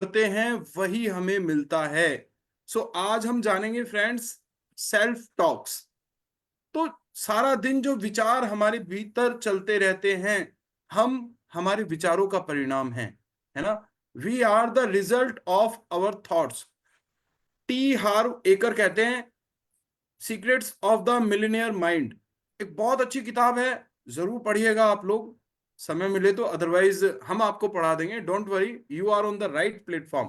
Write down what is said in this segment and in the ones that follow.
करते हैं वही हमें मिलता है। सो आज हम जानेंगे फ्रेंड्स सेल्फ टॉक्स। तो सारा दिन जो विचार हमारे भीतर चलते रहते हैं, हम हमारे विचारों का परिणाम है ना। We are the result of our thoughts. T Harv Eker कहते हैं secrets of the millionaire mind. एक बहुत अच्छी किताब है, जरूर पढ़िएगा आप लोग, समय मिले तो, अदरवाइज हम आपको पढ़ा देंगे, don't worry, you are on the right platform.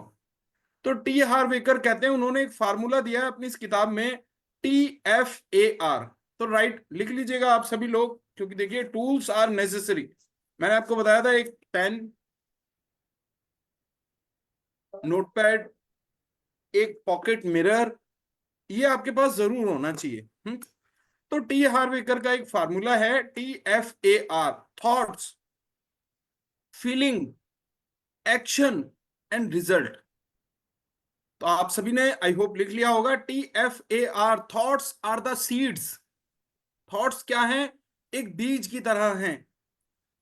तो टी हार्वेकर कहते हैं, उन्होंने एक फार्मूला दिया है अपनी इस किताब में, TFAR। तो राइट लिख लीजिएगा आप सभी लोग, क्योंकि देखिए टूल्स आर नेसेसरी। मैंने आपको बताया था एक पेन, नोटपैड, एक पॉकेट मिरर, ये आपके पास जरूर होना चाहिए। तो टी हार्वेकर का एक फार्मूला है, TFAR, thoughts, feeling, action and result. तो आप सभी ने आई होप लिख लिया होगा। TFAR, thoughts are the seeds. Thoughts क्या हैं? एक बीज की तरह हैं।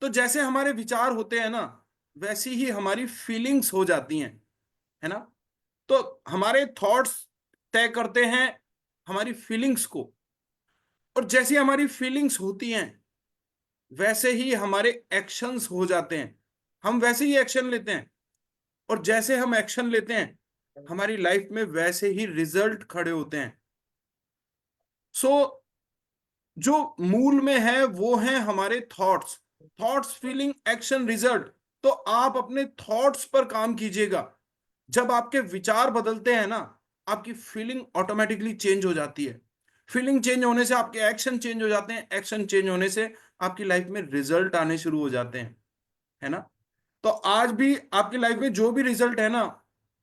तो जैसे हमारे विचार होते हैं ना, वैसी ही हमारी फीलिंग्स हो जाती हैं, है ना। तो हमारे थॉट्स तय करते हैं हमारी फीलिंग्स को, और जैसी हमारी फीलिंग्स होती हैं वैसे ही हमारे एक्शंस हो जाते हैं, हम वैसे ही एक्शन लेते हैं, और जैसे हम एक्शन लेते हैं हमारी लाइफ में वैसे ही रिजल्ट खड़े होते हैं। सो जो मूल में है वो है हमारे thoughts. Thoughts, feeling, action, result. तो आप अपने थॉट्स पर काम कीजिएगा। जब आपके विचार बदलते हैं ना, आपकी फीलिंग ऑटोमेटिकली चेंज हो जाती है। फीलिंग चेंज होने से आपके एक्शन चेंज हो जाते हैं, एक्शन चेंज होने से आपकी लाइफ में रिजल्ट आने शुरू हो जाते हैं, है ना। तो आज भी आपकी लाइफ में जो भी रिजल्ट है ना,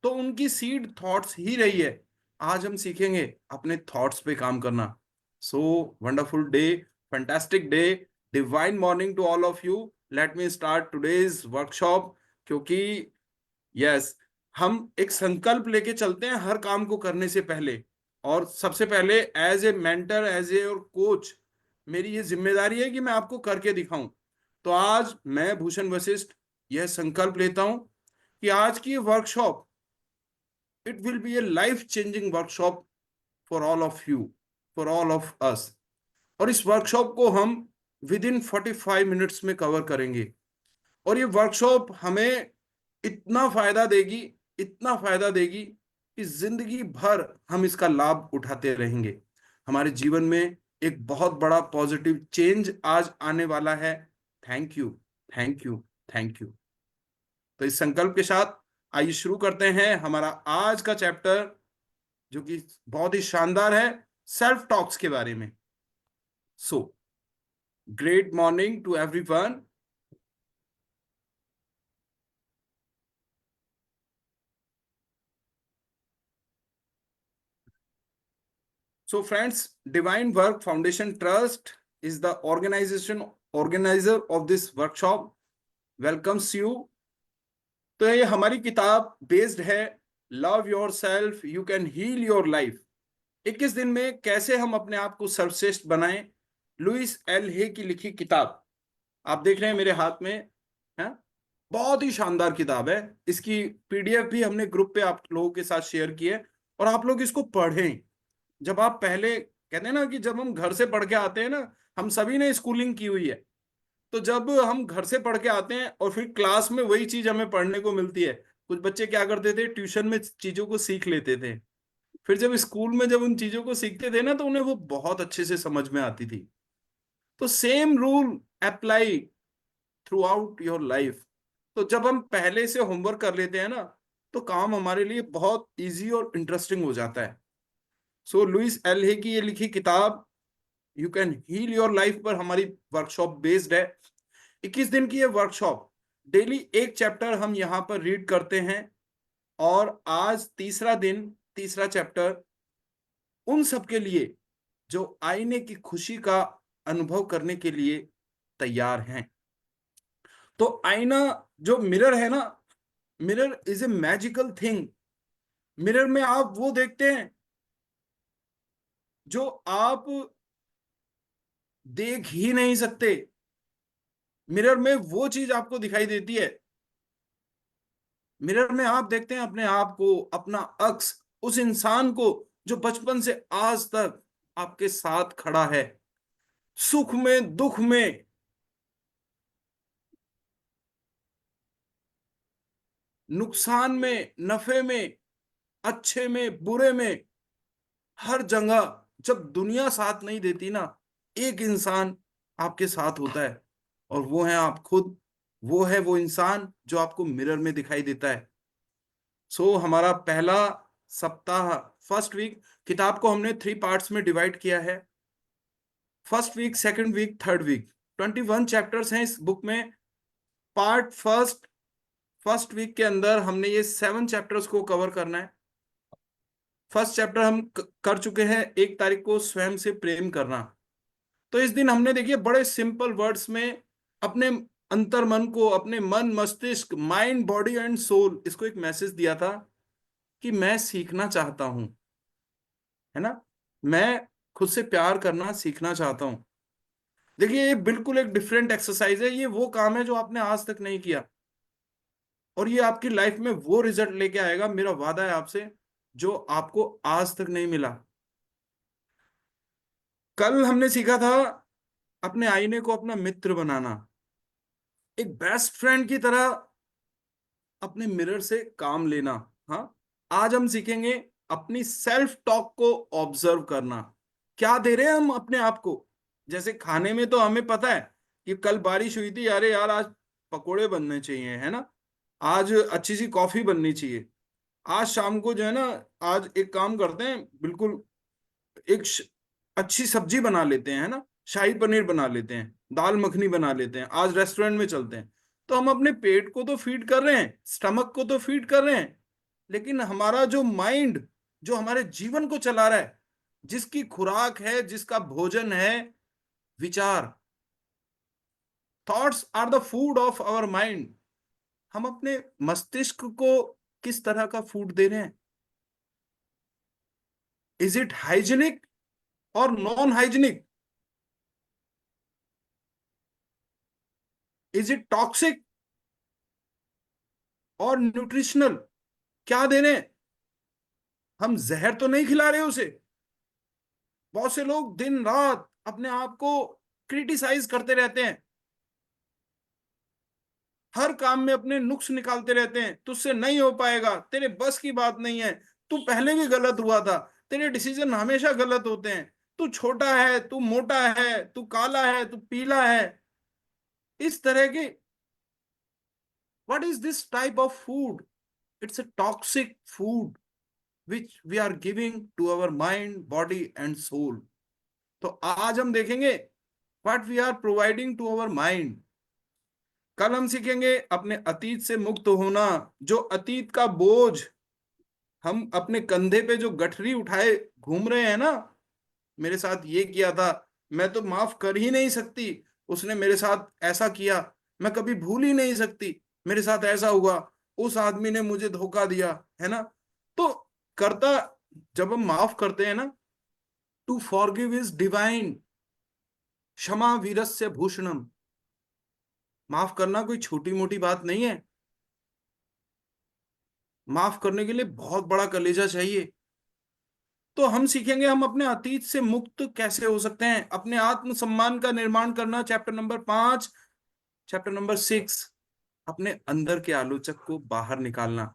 तो उनकी सीड थॉट्स ही रही है। आज हम सीखेंगे अपने थॉट्स पे काम करना। So wonderful day, fantastic day, divine morning to all of you. Let me start today's workshop. क्योंकि यस, हम एक संकल्प लेके चलते हैं हर काम को करने से पहले, और सबसे पहले as a mentor, as a और कोच, मेरी ये जिम्मेदारी है कि मैं आपको करके दिखाऊं। तो आज मैं भूषण वशिष्ठ यह संकल्प लेता हूं कि आज की workshop, it will be A life changing workshop for all of you, for all of us. और इस वर्कशॉप को हम विद इन 45 मिनट्स में कवर करेंगे। और ये वर्कशॉप हमें इतना फायदा देगी, इतना फायदा देगी कि जिंदगी भर हम इसका लाभ उठाते रहेंगे। हमारे जीवन में एक बहुत बड़ा पॉजिटिव चेंज आज आने वाला है। Thank you, thank you, thank you. तो इस संकल्प के साथ आइए शुरू करते हैं हमारा आज का चैप्टर, जो कि बहुत ही शानदार है, सेल्फ टॉक्स के बारे में। So great morning to everyone. So friends, Divine Work Foundation Trust is the organizer of this workshop. Welcomes you. तो ये हमारी किताब बेस्ड है love yourself you can heal your life. 21 दिन में कैसे हम अपने आप को सर्वश्रेष्ठ बनाएं, लुइस एल हे की लिखी किताब आप देख रहे हैं मेरे हाथ में, है। बहुत ही शानदार किताब है। इसकी PDF भी हमने ग्रुप पे आप लोगों के साथ शेयर की है, और आप लोग इसको पढ़ें। जब आप पहले कहते हैं ना कि जब हम घर से पढ़ के आते हैं ना, हम सभी ने स्कूलिंग की हुई है, तो जब हम घर से पढ़ के आते हैं और फिर क्लास में वही चीज हमें पढ़ने को मिलती है, कुछ बच्चे क्या करते थे, ट्यूशन में चीजों को सीख लेते थे, फिर जब स्कूल में जब उन चीजों को सीखते थे ना, तो उन्हें वो बहुत अच्छे से समझ में आती थी। तो same rule apply through out your life. तो जब हम पहले से होमवर्क कर लेते हैं ना, तो काम हमारे लिए बहुत इजी और इंटरेस्टिंग हो जाता है। सो लुइस एल हे की ये लिखी किताब you can heal your life पर हमारी वर्कशॉप बेस्ड है। 21 दिन की ये वर्कशॉप, डेली एक चैप्टर हम यहां पर रीड करते हैं, और आज तीसरा दिन, तीसरा चैप्टर उन सब के लिए जो आईने की खुशी का अनुभव करने के लिए तैयार हैं। तो आईना, जो मिरर है ना, mirror is a magical thing. Mirror में आप वो देखते हैं जो आप देख ही नहीं सकते। मिरर में वो चीज आपको दिखाई देती है मिरर में आप देखते हैं अपने आप को, अपना अक्स, उस इंसान को जो बचपन से आज तक आपके साथ खड़ा है, सुख में दुख में, नुकसान में नफे में, अच्छे में बुरे में, हर जगह। जब दुनिया साथ नहीं देती ना, एक इंसान आपके साथ होता है, और वो है आप खुद। वो है वो इंसान जो आपको मिरर में दिखाई देता है। हमारा पहला सप्ताह, फर्स्ट वीक, किताब को हमने 3 पार्ट्स में डिवाइड किया है। First week, second week, third week, 21 chapters हैं इस बुक में। पार्ट फर्स्ट, फर्स्ट वीक के अंदर हमने ये 7 चैप्टर्स को कवर करना है। फर्स्ट चैप्टर हम कर चुके हैं, 1 तारीख को, स्वयं से प्रेम करना। तो इस दिन हमने देखिए बड़े सिंपल वर्ड्स में अपने अंतर मन को, अपने मन मस्तिष्क, माइंड बॉडी एंड सोल, इसको एक मैसेज दिया था कि मैं सीखना चाहता हूं, है ना, मैं खुद से प्यार करना सीखना चाहता हूं। देखिए ये बिल्कुल एक डिफरेंट एक्सरसाइज है, ये वो काम है जो आपने आज तक नहीं किया, और ये आपकी लाइफ में वो रिजल्ट लेके आएगा, मेरा वादा है आपसे, जो आपको आज तक नहीं मिला। कल हमने सीखा था अपने आईने को अपना मित्र बनाना, एक बेस्ट फ्रेंड की तरह अपने मिरर से काम लेना। हाँ, आज हम सीखेंगे अपनी सेल्फ टॉक को ऑब्जर्व करना। क्या दे रहे हैं हम अपने आप को? जैसे खाने में तो हमें पता है कि कल बारिश हुई थी, अरे यार आज पकोड़े बनने चाहिए, है ना, आज अच्छी सी कॉफी बननी चाहिए, आज शाम को जो है ना, आज एक काम करते हैं, बिल्कुल एक अच्छी सब्जी बना लेते हैं, है ना, शाही पनीर बना लेते हैं, दाल मखनी बना लेते हैं, आज रेस्टोरेंट में चलते हैं। तो हम अपने पेट को तो फीड कर रहे हैं, स्टमक को तो फीड कर रहे हैं, लेकिन हमारा जो माइंड, जो हमारे जीवन को चला रहा है, जिसकी खुराक है, जिसका भोजन है, विचार, thoughts are the food of our mind. हम अपने मस्तिष्क को किस तरह का फूड दे रहे हैं? इज इट हाइजीनिक और non hygienic? Is it toxic और न्यूट्रिशनल? क्या दे रहे हैं? हम जहर तो नहीं खिला रहे उसे। बहुत से लोग दिन रात अपने आप को क्रिटिसाइज करते रहते हैं, हर काम में अपने नुक्स निकालते रहते हैं, तुझसे नहीं हो पाएगा, तेरे बस की बात नहीं है, तू पहले भी गलत हुआ था, तेरे डिसीजन हमेशा गलत होते हैं, तू छोटा है, तू मोटा है, तू काला है, तू पीला है। इस तरह के, what is this type of food? It's a toxic food which we are giving to our mind body and soul. तो आज हम देखेंगे what we are providing to our mind. कल हम सीखेंगे अपने अतीत से मुक्त होना। जो अतीत का बोझ, हम अपने कंधे पे जो गठरी उठाए घूम रहे हैं ना, मेरे साथ ये किया था, मैं तो माफ कर ही नहीं सकती, उसने मेरे साथ ऐसा किया, मैं कभी भूल ही नहीं सकती, मेरे साथ ऐसा हुआ, उस आदमी ने मुझे धोखा दिया, है ना। तो करता, जब हम माफ करते हैं ना, टू फॉरगिव इज डिवाइन, क्षमा वीरस्य भूषणम। माफ करना कोई छोटी मोटी बात नहीं है। माफ करने के लिए बहुत बड़ा कलेजा चाहिए। तो हम सीखेंगे हम अपने अतीत से मुक्त कैसे हो सकते हैं, अपने आत्मसम्मान का निर्माण करना, चैप्टर नंबर 5। चैप्टर नंबर 6, अपने अंदर के आलोचक को बाहर निकालना।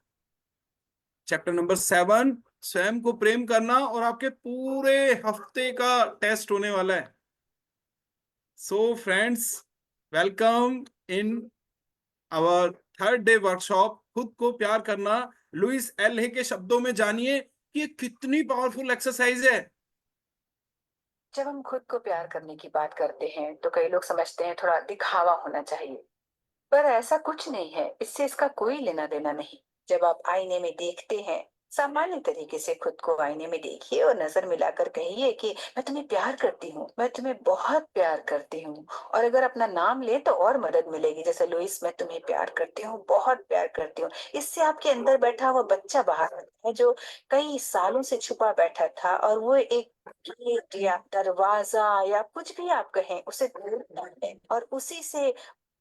चैप्टर नंबर 7, स्वयं को प्रेम करना, और आपके पूरे हफ्ते का टेस्ट होने वाला है। So friends, welcome in our third day workshop, खुद को प्यार करना। लुइस एल हे के शब्दों में जानिए कि ये कितनी पावरफुल एक्सरसाइज है। जब हम खुद को प्यार करने की बात करते हैं तो कई लोग समझते हैं थोड़ा दिखावा होना चाहिए। पर ऐसा कुछ नहीं है, इससे इसका कोई लेना देना नहीं। जब आप आईने में देखते हैं, सामान्य तरीके से खुद को आईने में देखिए और नजर मिलाकर कहिए कि मैं तुम्हें प्यार करती हूँ, मैं तुम्हें बहुत प्यार करती हूँ। और अगर अपना नाम ले तो और मदद मिलेगी, जैसे लुइस, मैं तुम्हें प्यार करती हूँ, बहुत प्यार करती हूँ। इससे आपके अंदर बैठा हुआ बच्चा बाहर आता है, जो कई सालों से छुपा बैठा था, और वो एक गेट या दरवाजा या कुछ भी आप कहें, उसे खोलता है और उसी से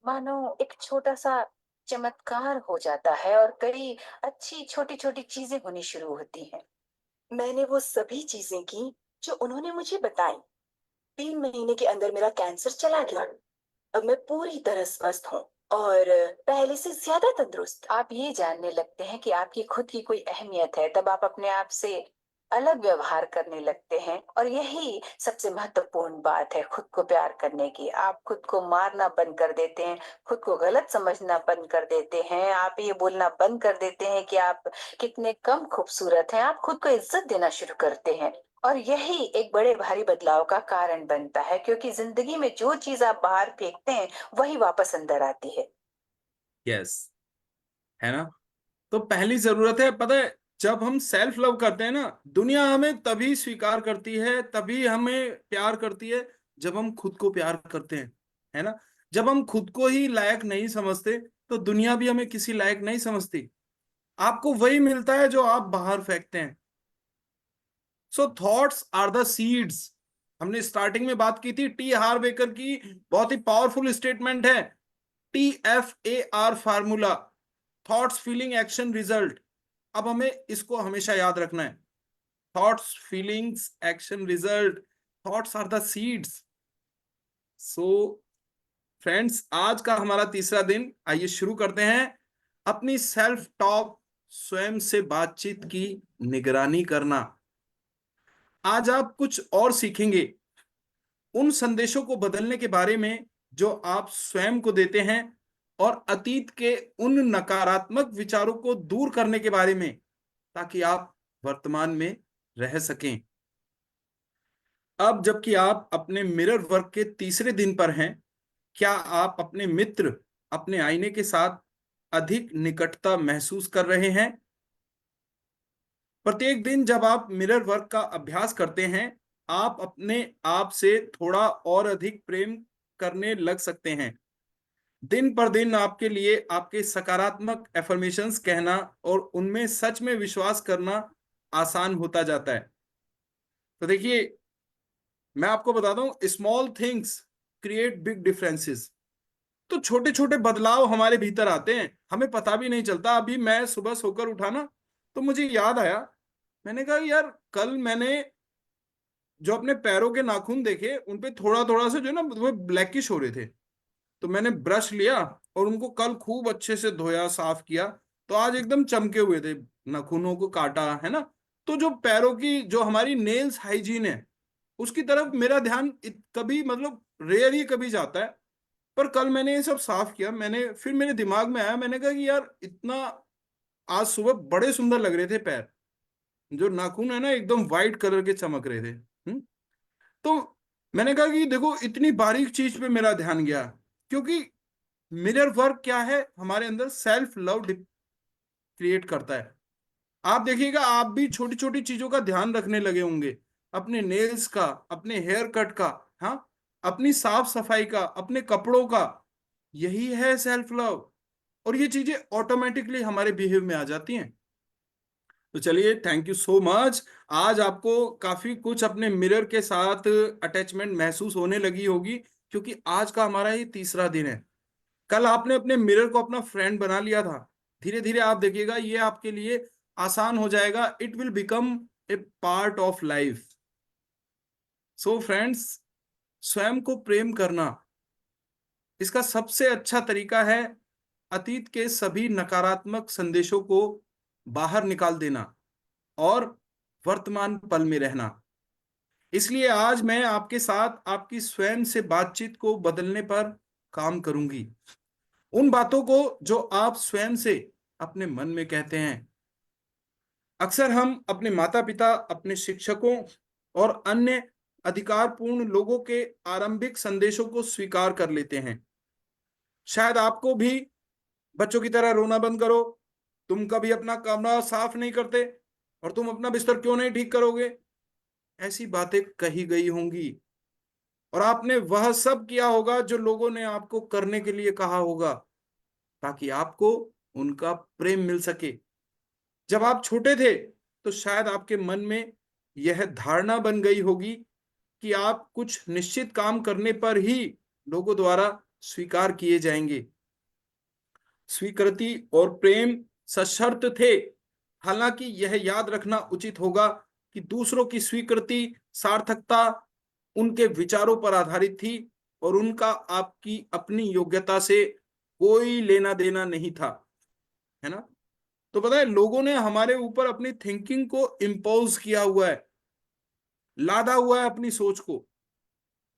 मानो एक छोटा सा चमत्कार हो जाता है और कई अच्छी छोटी छोटी चीजें होनी शुरू होती हैं। मैंने वो सभी चीजें की जो उन्होंने मुझे बताई। 3 महीने के अंदर मेरा कैंसर चला गया। अब मैं पूरी तरह स्वस्थ हूँ और पहले से ज्यादा तंदुरुस्त। आप ये जानने लगते हैं कि आपकी खुद की कोई अहमियत है, तब आप अपने आप से अलग व्यवहार करने लगते हैं और यही सबसे महत्वपूर्ण बात है खुद को प्यार करने की। आप खुद को मारना बंद कर देते हैं, खुद को गलत समझना बंद कर देते हैं, आप ये बोलना बंद कर देते हैं कि आप कितने कम खूबसूरत हैं, आप खुद को इज्जत देना शुरू करते हैं। और यही एक बड़े भारी बदलाव का कारण बनता है, क्योंकि जिंदगी में जो चीज आप बाहर फेंकते हैं वही वापस अंदर आती है। यस, है ना। तो पहली जरूरत है, पता है, जब हम सेल्फ लव करते हैं ना, दुनिया हमें तभी स्वीकार करती है, तभी हमें प्यार करती है, जब हम खुद को प्यार करते हैं, है ना। जब हम खुद को ही लायक नहीं समझते, तो दुनिया भी हमें किसी लायक नहीं समझती। आपको वही मिलता है जो आप बाहर फेंकते हैं। So thoughts are the seeds. हमने स्टार्टिंग में बात की थी टी हार्वेकर की, बहुत ही पावरफुल स्टेटमेंट है, TFAR formula, thoughts feeling action result. अब हमें इसको हमेशा याद रखना है, thoughts feelings action result, thoughts are the seeds. So friends, आज का हमारा तीसरा दिन, आइए शुरू करते हैं अपनी सेल्फ टॉक, स्वयं से बातचीत की निगरानी करना। आज आप कुछ और सीखेंगे उन संदेशों को बदलने के बारे में जो आप स्वयं को देते हैं, और अतीत के उन नकारात्मक विचारों को दूर करने के बारे में, ताकि आप वर्तमान में रह सकें। अब जबकि आप अपने मिरर वर्क के तीसरे दिन पर हैं, क्या आप अपने मित्र, अपने आईने के साथ अधिक निकटता महसूस कर रहे हैं? प्रत्येक दिन जब आप मिरर वर्क का अभ्यास करते हैं, आप अपने आप से थोड़ा और अधिक प्रेम करने लग सकते हैं। दिन पर दिन आपके लिए आपके सकारात्मक एफर्मेशंस कहना और उनमें सच में विश्वास करना आसान होता जाता है। तो देखिए, मैं आपको बताता हूं, small things create big differences. तो छोटे छोटे बदलाव हमारे भीतर आते हैं, हमें पता भी नहीं चलता। अभी मैं सुबह सोकर उठा ना, तो मुझे याद आया, मैंने कहा यार, कल मैंने जो अपने पैरों के नाखून देखे, उनपे थोड़ा थोड़ा सा जो ना वो ब्लैकिश हो रहे थे। तो मैंने ब्रश लिया और उनको कल खूब अच्छे से धोया, साफ किया, तो आज एकदम चमके हुए थे। नाखूनों को काटा है ना। तो जो पैरों की जो हमारी नेल्स हाइजीन है, उसकी तरफ मेरा ध्यान कभी मतलब रेयर ही कभी जाता है। पर कल मैंने ये सब साफ किया, मैंने फिर मेरे दिमाग में आया, मैंने कहा कि यार इतना, आज सुबह बड़े सुंदर लग रहे थे पैर, जो नाखून है ना एकदम वाइट कलर के चमक रहे थे। तो मैंने कहा कि देखो, इतनी बारीक चीज पे मेरा ध्यान गया, क्योंकि मिरर वर्क क्या है, हमारे अंदर सेल्फ लव क्रिएट करता है। आप देखिएगा, आप भी छोटी छोटी चीजों का ध्यान रखने लगे होंगे, अपने नेल्स का, अपने हेयर कट का, हाँ, अपनी साफ सफाई का, अपने कपड़ों का। यही है सेल्फ लव, और ये चीजें ऑटोमेटिकली हमारे बिहेव में आ जाती हैं। तो चलिए, थैंक यू सो मच। आज आपको काफी कुछ अपने मिरर के साथ अटैचमेंट महसूस होने लगी होगी, क्योंकि आज का हमारा ये तीसरा दिन है। कल आपने अपने मिरर को अपना फ्रेंड बना लिया था, धीरे धीरे आप देखिएगा ये आपके लिए आसान हो जाएगा। It will become a part of life. So friends, स्वयं को प्रेम करना, इसका सबसे अच्छा तरीका है अतीत के सभी नकारात्मक संदेशों को बाहर निकाल देना और वर्तमान पल में रहना। इसलिए आज मैं आपके साथ आपकी स्वयं से बातचीत को बदलने पर काम करूंगी। उन बातों को जो आप स्वयं से अपने मन में कहते हैं। अक्सर हम अपने माता पिता, अपने शिक्षकों और अन्य अधिकारपूर्ण लोगों के आरंभिक संदेशों को स्वीकार कर लेते हैं। शायद आपको भी बच्चों की तरह रोना बंद करो, तुम कभी अपना कमरा साफ नहीं करते, और तुम अपना बिस्तर क्यों नहीं ठीक करोगे, ऐसी बातें कही गई होंगी। और आपने वह सब किया होगा जो लोगों ने आपको करने के लिए कहा होगा, ताकि आपको उनका प्रेम मिल सके। जब आप छोटे थे, तो शायद आपके मन में यह धारणा बन गई होगी कि आप कुछ निश्चित काम करने पर ही लोगों द्वारा स्वीकार किए जाएंगे। स्वीकृति और प्रेम सशर्त थे। हालांकि यह याद रखना उचित होगा कि दूसरों की स्वीकृति, सार्थकता उनके विचारों पर आधारित थी और उनका आपकी अपनी योग्यता से कोई लेना देना नहीं था, है ना। तो पता है, लोगों ने हमारे ऊपर अपनी थिंकिंग को इम्पोज किया हुआ है, लादा हुआ है अपनी सोच को।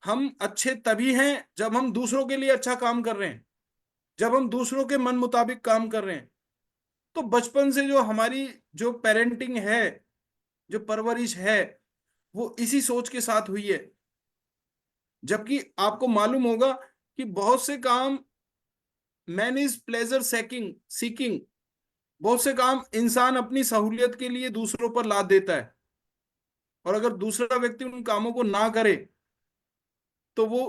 हम अच्छे तभी हैं जब हम दूसरों के लिए अच्छा काम कर रहे हैं, जब हम दूसरों के मन मुताबिक काम कर रहे हैं। तो बचपन से जो हमारी जो पेरेंटिंग है, जो परवरिश है, वो इसी सोच के साथ हुई है। जबकि आपको मालूम होगा कि बहुत से काम, मैन इज प्लेजर सेकिंग सीकिंग, बहुत से काम इंसान अपनी सहूलियत के लिए दूसरों पर लाद देता है, और अगर दूसरा व्यक्ति उन कामों को ना करे तो वो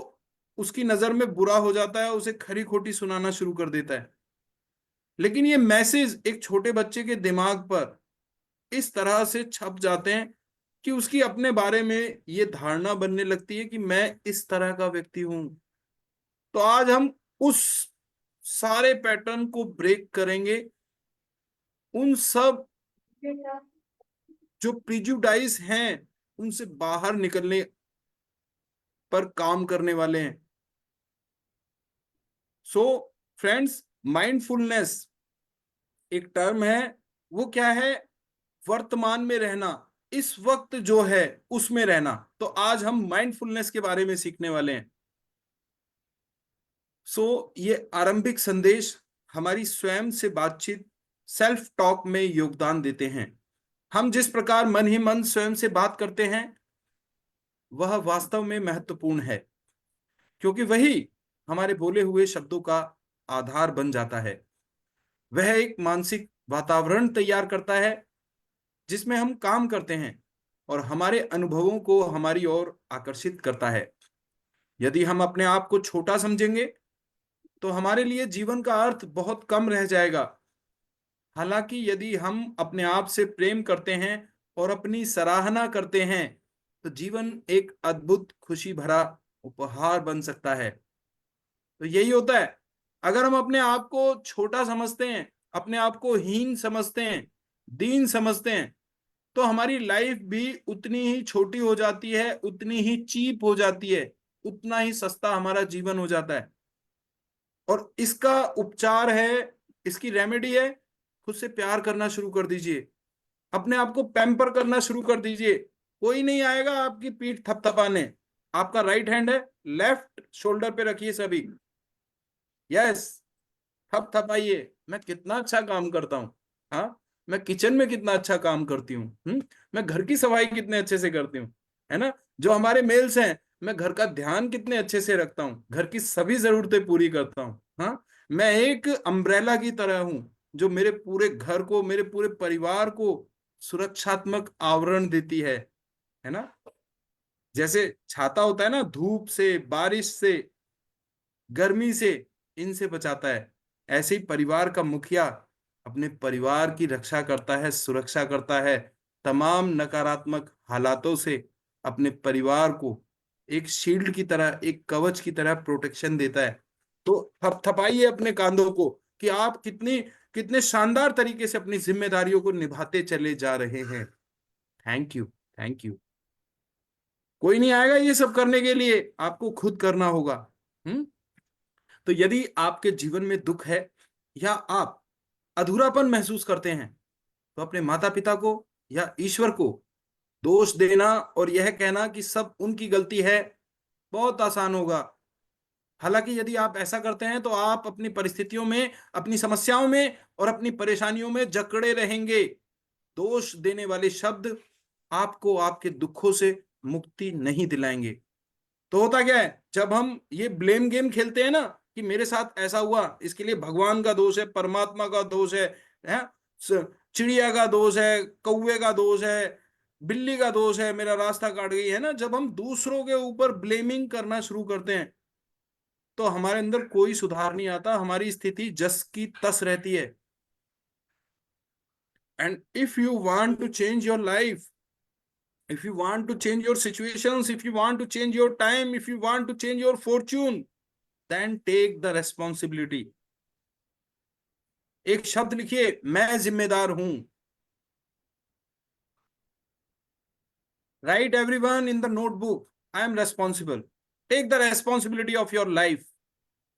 उसकी नजर में बुरा हो जाता है, उसे खरी खोटी सुनाना शुरू कर देता है। लेकिन ये मैसेज एक छोटे बच्चे के दिमाग पर इस तरह से छप जाते हैं कि उसकी अपने बारे में ये धारणा बनने लगती है कि मैं इस तरह का व्यक्ति हूं। तो आज हम उस सारे पैटर्न को ब्रेक करेंगे, उन सब जो प्रिजुडाइज हैं उनसे बाहर निकलने पर काम करने वाले हैं। सो फ्रेंड्स, माइंडफुलनेस एक टर्म है। वो क्या है? वर्तमान में रहना, इस वक्त जो है उसमें रहना। तो आज हम माइंडफुलनेस के बारे में सीखने वाले हैं। ये आरंभिक संदेश हमारी स्वयं से बातचीत, सेल्फ टॉक में योगदान देते हैं। हम जिस प्रकार मन ही मन स्वयं से बात करते हैं वह वास्तव में महत्वपूर्ण है, क्योंकि वही हमारे बोले हुए शब्दों का आधार बन जाता है। वह एक मानसिक वातावरण तैयार करता है जिसमें हम काम करते हैं और हमारे अनुभवों को हमारी ओर आकर्षित करता है। यदि हम अपने आप को छोटा समझेंगे तो हमारे लिए जीवन का अर्थ बहुत कम रह जाएगा। हालांकि यदि हम अपने आप से प्रेम करते हैं और अपनी सराहना करते हैं तो जीवन एक अद्भुत खुशी भरा उपहार बन सकता है। तो यही होता है, अगर हम अपने आप को छोटा समझते हैं, अपने आप को हीन समझते हैं, दीन समझते हैं, तो हमारी लाइफ भी उतनी ही छोटी हो जाती है, उतनी ही चीप हो जाती है, उतना ही सस्ता हमारा जीवन हो जाता है। और इसका उपचार है, इसकी रेमेडी है, खुद से प्यार करना शुरू कर दीजिए, अपने आप को पैम्पर करना शुरू कर दीजिए। कोई नहीं आएगा आपकी पीठ थपथपाने। आपका राइट हैंड है, लेफ्ट शोल्डर पे रखिए सभी, यस, थपथपाइए। मैं कितना अच्छा काम करता हूँ, हाँ, मैं किचन में कितना अच्छा काम करती हूँ, मैं घर की सफाई कितने अच्छे से करती हूँ, है ना। जो हमारे मेल्स हैं, मैं घर का ध्यान कितने अच्छे से रखता हूँ, घर की सभी जरूरतें पूरी करता हूँ, हाँ। मैं एक अम्ब्रेला की तरह हूँ जो मेरे पूरे घर को, मेरे पूरे परिवार को सुरक्षात्मक आवरण देती है ना। जैसे छाता होता है ना, धूप से, बारिश से, गर्मी से, इनसे बचाता है, ऐसे ही परिवार का मुखिया अपने परिवार की रक्षा करता है, सुरक्षा करता है, तमाम नकारात्मक हालातों से अपने परिवार को एक शील्ड की तरह, एक कवच की तरह प्रोटेक्शन देता है। तो थपथपाइए अपने कांधों को कि आप कितनी कितने शानदार तरीके से अपनी जिम्मेदारियों को निभाते चले जा रहे हैं। Thank you, thank you. कोई नहीं आएगा ये सब करने के लिए, आपको खुद करना होगा। हम्म। तो यदि आपके जीवन में दुख है या आप अधूरापन महसूस करते हैं तो अपने माता पिता को या ईश्वर को दोष देना और यह कहना कि सब उनकी गलती है बहुत आसान होगा। हालांकि यदि आप ऐसा करते हैं तो आप अपनी परिस्थितियों में, अपनी समस्याओं में और अपनी परेशानियों में जकड़े रहेंगे। दोष देने वाले शब्द आपको आपके दुखों से मुक्ति नहीं दिलाएंगे। तो होता क्या है, जब हम ये ब्लेम गेम खेलते हैं ना कि मेरे साथ ऐसा हुआ, इसके लिए भगवान का दोष है, परमात्मा का दोष है, चिड़िया का दोष है, कौवे का दोष है, बिल्ली का दोष है, मेरा रास्ता काट गई, है ना। जब हम दूसरों के ऊपर ब्लेमिंग करना शुरू करते हैं तो हमारे अंदर कोई सुधार नहीं आता, हमारी स्थिति जस की तस रहती है। And if you want to change your life, if you want to change your situations, if you want to change your time, if you want to change your fortune, then take the responsibility. एक शब्द लिखिए, मैं जिम्मेदार हूं। Write everyone in the notebook, I am responsible. Take the responsibility of your life.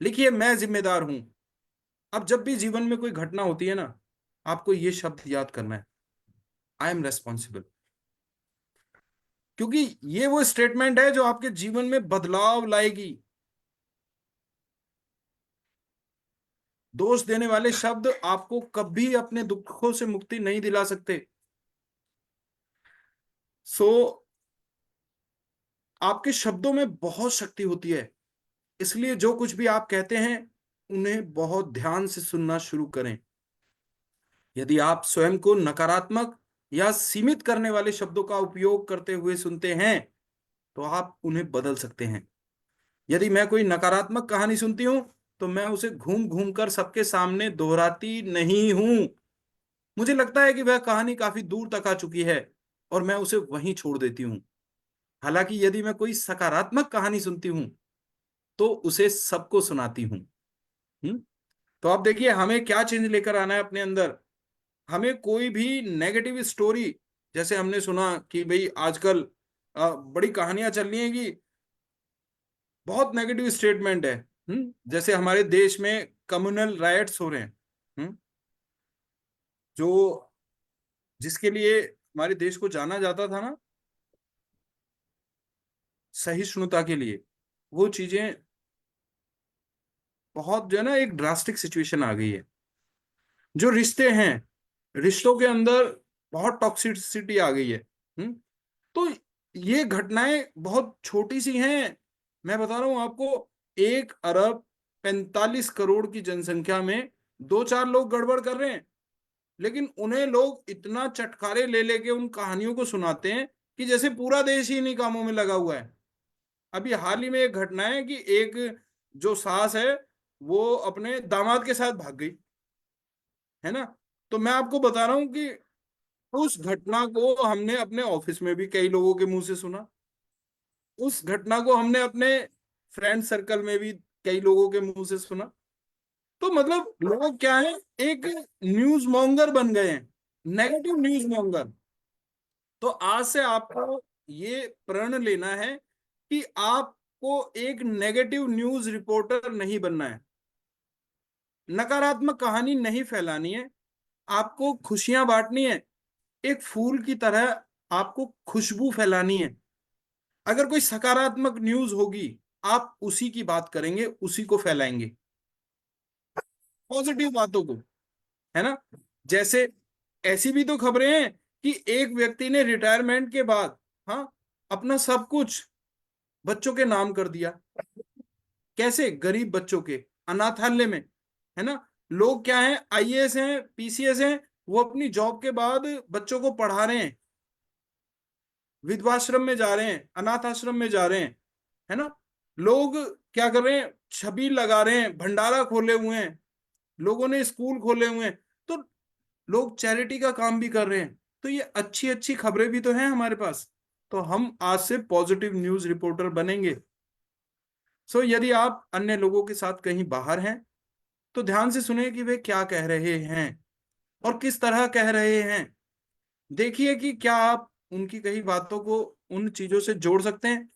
लिखिए, मैं जिम्मेदार हूं। अब जब भी जीवन में कोई घटना होती है ना, आपको ये शब्द याद करना है, आई एम रेस्पॉन्सिबल। क्योंकि ये वो स्टेटमेंट है जो आपके जीवन में बदलाव लाएगी। दोष देने वाले शब्द आपको कभी अपने दुखों से मुक्ति नहीं दिला सकते। सो आपके शब्दों में बहुत शक्ति होती है, इसलिए जो कुछ भी आप कहते हैं उन्हें बहुत ध्यान से सुनना शुरू करें। यदि आप स्वयं को नकारात्मक या सीमित करने वाले शब्दों का उपयोग करते हुए सुनते हैं तो आप उन्हें बदल सकते हैं। यदि मैं कोई नकारात्मक कहानी सुनती हूं तो मैं उसे घूम घूम कर सबके सामने दोहराती नहीं हूं। मुझे लगता है कि वह कहानी काफी दूर तक आ चुकी है और मैं उसे वहीं छोड़ देती हूँ। हालांकि यदि मैं कोई सकारात्मक कहानी सुनती हूँ तो उसे सबको सुनाती हूँ। हम्म? तो आप देखिए हमें क्या चेंज लेकर आना है अपने अंदर। हमें कोई भी नेगेटिव स्टोरी, जैसे हमने सुना कि भाई आजकल बड़ी कहानियां चल रही हैं कि बहुत नेगेटिव स्टेटमेंट है। जैसे हमारे देश में कम्युनल राइट्स हो रहे हैं। जो जिसके लिए हमारे देश को जाना जाता था ना, सहिष्णुता के लिए, वो चीजें बहुत जो है ना, एक ड्रास्टिक सिचुएशन आ गई है। जो रिश्ते हैं, रिश्तों के अंदर बहुत टॉक्सिसिटी आ गई है। तो ये घटनाएं बहुत छोटी सी हैं। मैं बता रहा हूं आपको, 1 अरब 45 करोड़ की जनसंख्या में दो चार लोग गड़बड़ कर रहे हैं, लेकिन उन्हें लोग इतना चटखारे ले लेके उन कहानियों को सुनाते हैं कि जैसे पूरा देश ही इन्हीं कामों में लगा हुआ है। अभी हाल ही में एक घटना है कि एक जो सास है वो अपने दामाद के साथ भाग गई, है ना। तो मैं आपको बता रहा हूं कि उस घटना को हमने अपने ऑफिस में भी कई लोगों के मुंह से सुना। उस घटना को हमने अपने फ्रेंड सर्कल में भी कई लोगों के मुंह से सुना। तो मतलब लोग क्या है, एक न्यूज मॉन्गर बन गए हैं, नेगेटिव न्यूज मॉन्गर। तो आज से आपको ये प्रण लेना है कि आपको एक नेगेटिव न्यूज रिपोर्टर नहीं बनना है, नकारात्मक कहानी नहीं फैलानी है, आपको खुशियां बांटनी है। एक फूल की तरह आपको खुशबू फैलानी है। अगर कोई सकारात्मक न्यूज होगी, आप उसी की बात करेंगे, उसी को फैलाएंगे, पॉजिटिव बातों को, है ना। जैसे ऐसी भी तो खबरें हैं कि एक व्यक्ति ने रिटायरमेंट के बाद, हाँ, अपना सब कुछ बच्चों के नाम कर दिया। कैसे? गरीब बच्चों के अनाथालय में, है ना। लोग क्या हैं, आईएएस हैं, पीसीएस हैं, वो अपनी जॉब के बाद बच्चों को पढ़ा रहे हैं, विधवाश्रम में जा रहे हैं, अनाथ आश्रम में जा रहे हैं, है ना। लोग क्या कर रहे हैं, छबील लगा रहे हैं, भंडारा खोले हुए हैं, लोगों ने स्कूल खोले हुए हैं। तो लोग चैरिटी का काम भी कर रहे हैं। तो ये अच्छी अच्छी खबरें भी तो हैं हमारे पास। तो हम आज से पॉजिटिव न्यूज रिपोर्टर बनेंगे। सो यदि आप अन्य लोगों के साथ कहीं बाहर हैं तो ध्यान से सुने कि वे क्या कह रहे हैं और किस तरह कह रहे हैं। देखिए कि क्या आप उनकी कही बातों को उन चीजों से जोड़ सकते हैं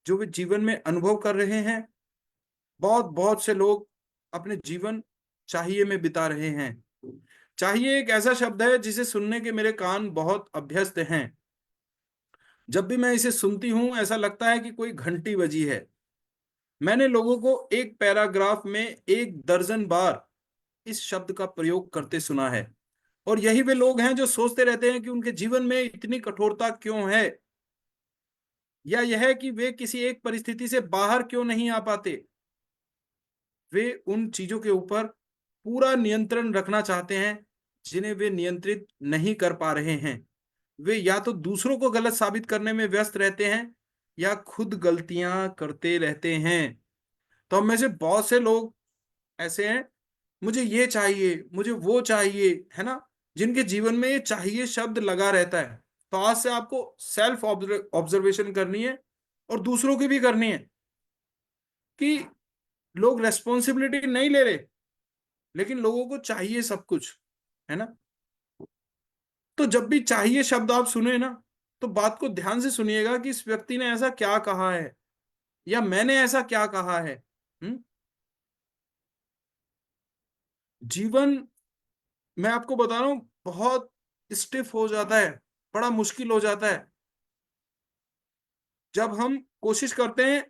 जो वे जीवन में अनुभव कर रहे हैं। बहुत बहुत से लोग अपने जीवन चाहिए में बिता रहे हैं। चाहिए एक ऐसा शब्द है जिसे सुनने के मेरे कान बहुत अभ्यस्त हैं। जब भी मैं इसे सुनती हूं ऐसा लगता है कि कोई घंटी बजी है। मैंने लोगों को एक पैराग्राफ में 1 दर्जन बार इस शब्द का प्रयोग करते सुना है। और यही वे लोग हैं जो सोचते रहते हैं कि उनके जीवन में इतनी कठोरता क्यों है, या यह कि वे किसी एक परिस्थिति से बाहर क्यों नहीं आ पाते। वे उन चीजों के ऊपर पूरा नियंत्रण रखना चाहते हैं जिन्हें वे नियंत्रित नहीं कर पा रहे हैं। वे या तो दूसरों को गलत साबित करने में व्यस्त रहते हैं या खुद गलतियां करते रहते हैं। तो हम में से बहुत से लोग ऐसे हैं, मुझे ये चाहिए, मुझे वो चाहिए, है ना, जिनके जीवन में ये चाहिए शब्द लगा रहता है। तो आज से आपको सेल्फ ऑब्जर्वेशन करनी है और दूसरों की भी करनी है कि लोग रेस्पॉन्सिबिलिटी नहीं ले रहे। लेकिन लोगों को चाहिए सब कुछ, है ना। तो जब भी चाहिए शब्द आप सुने ना, तो बात को ध्यान से सुनिएगा कि इस व्यक्ति ने ऐसा क्या कहा है, या मैंने ऐसा क्या कहा है। हम्म। जीवन, मैं आपको बता रहा हूं, बहुत स्टिफ हो जाता है, बड़ा मुश्किल हो जाता है जब हम कोशिश करते हैं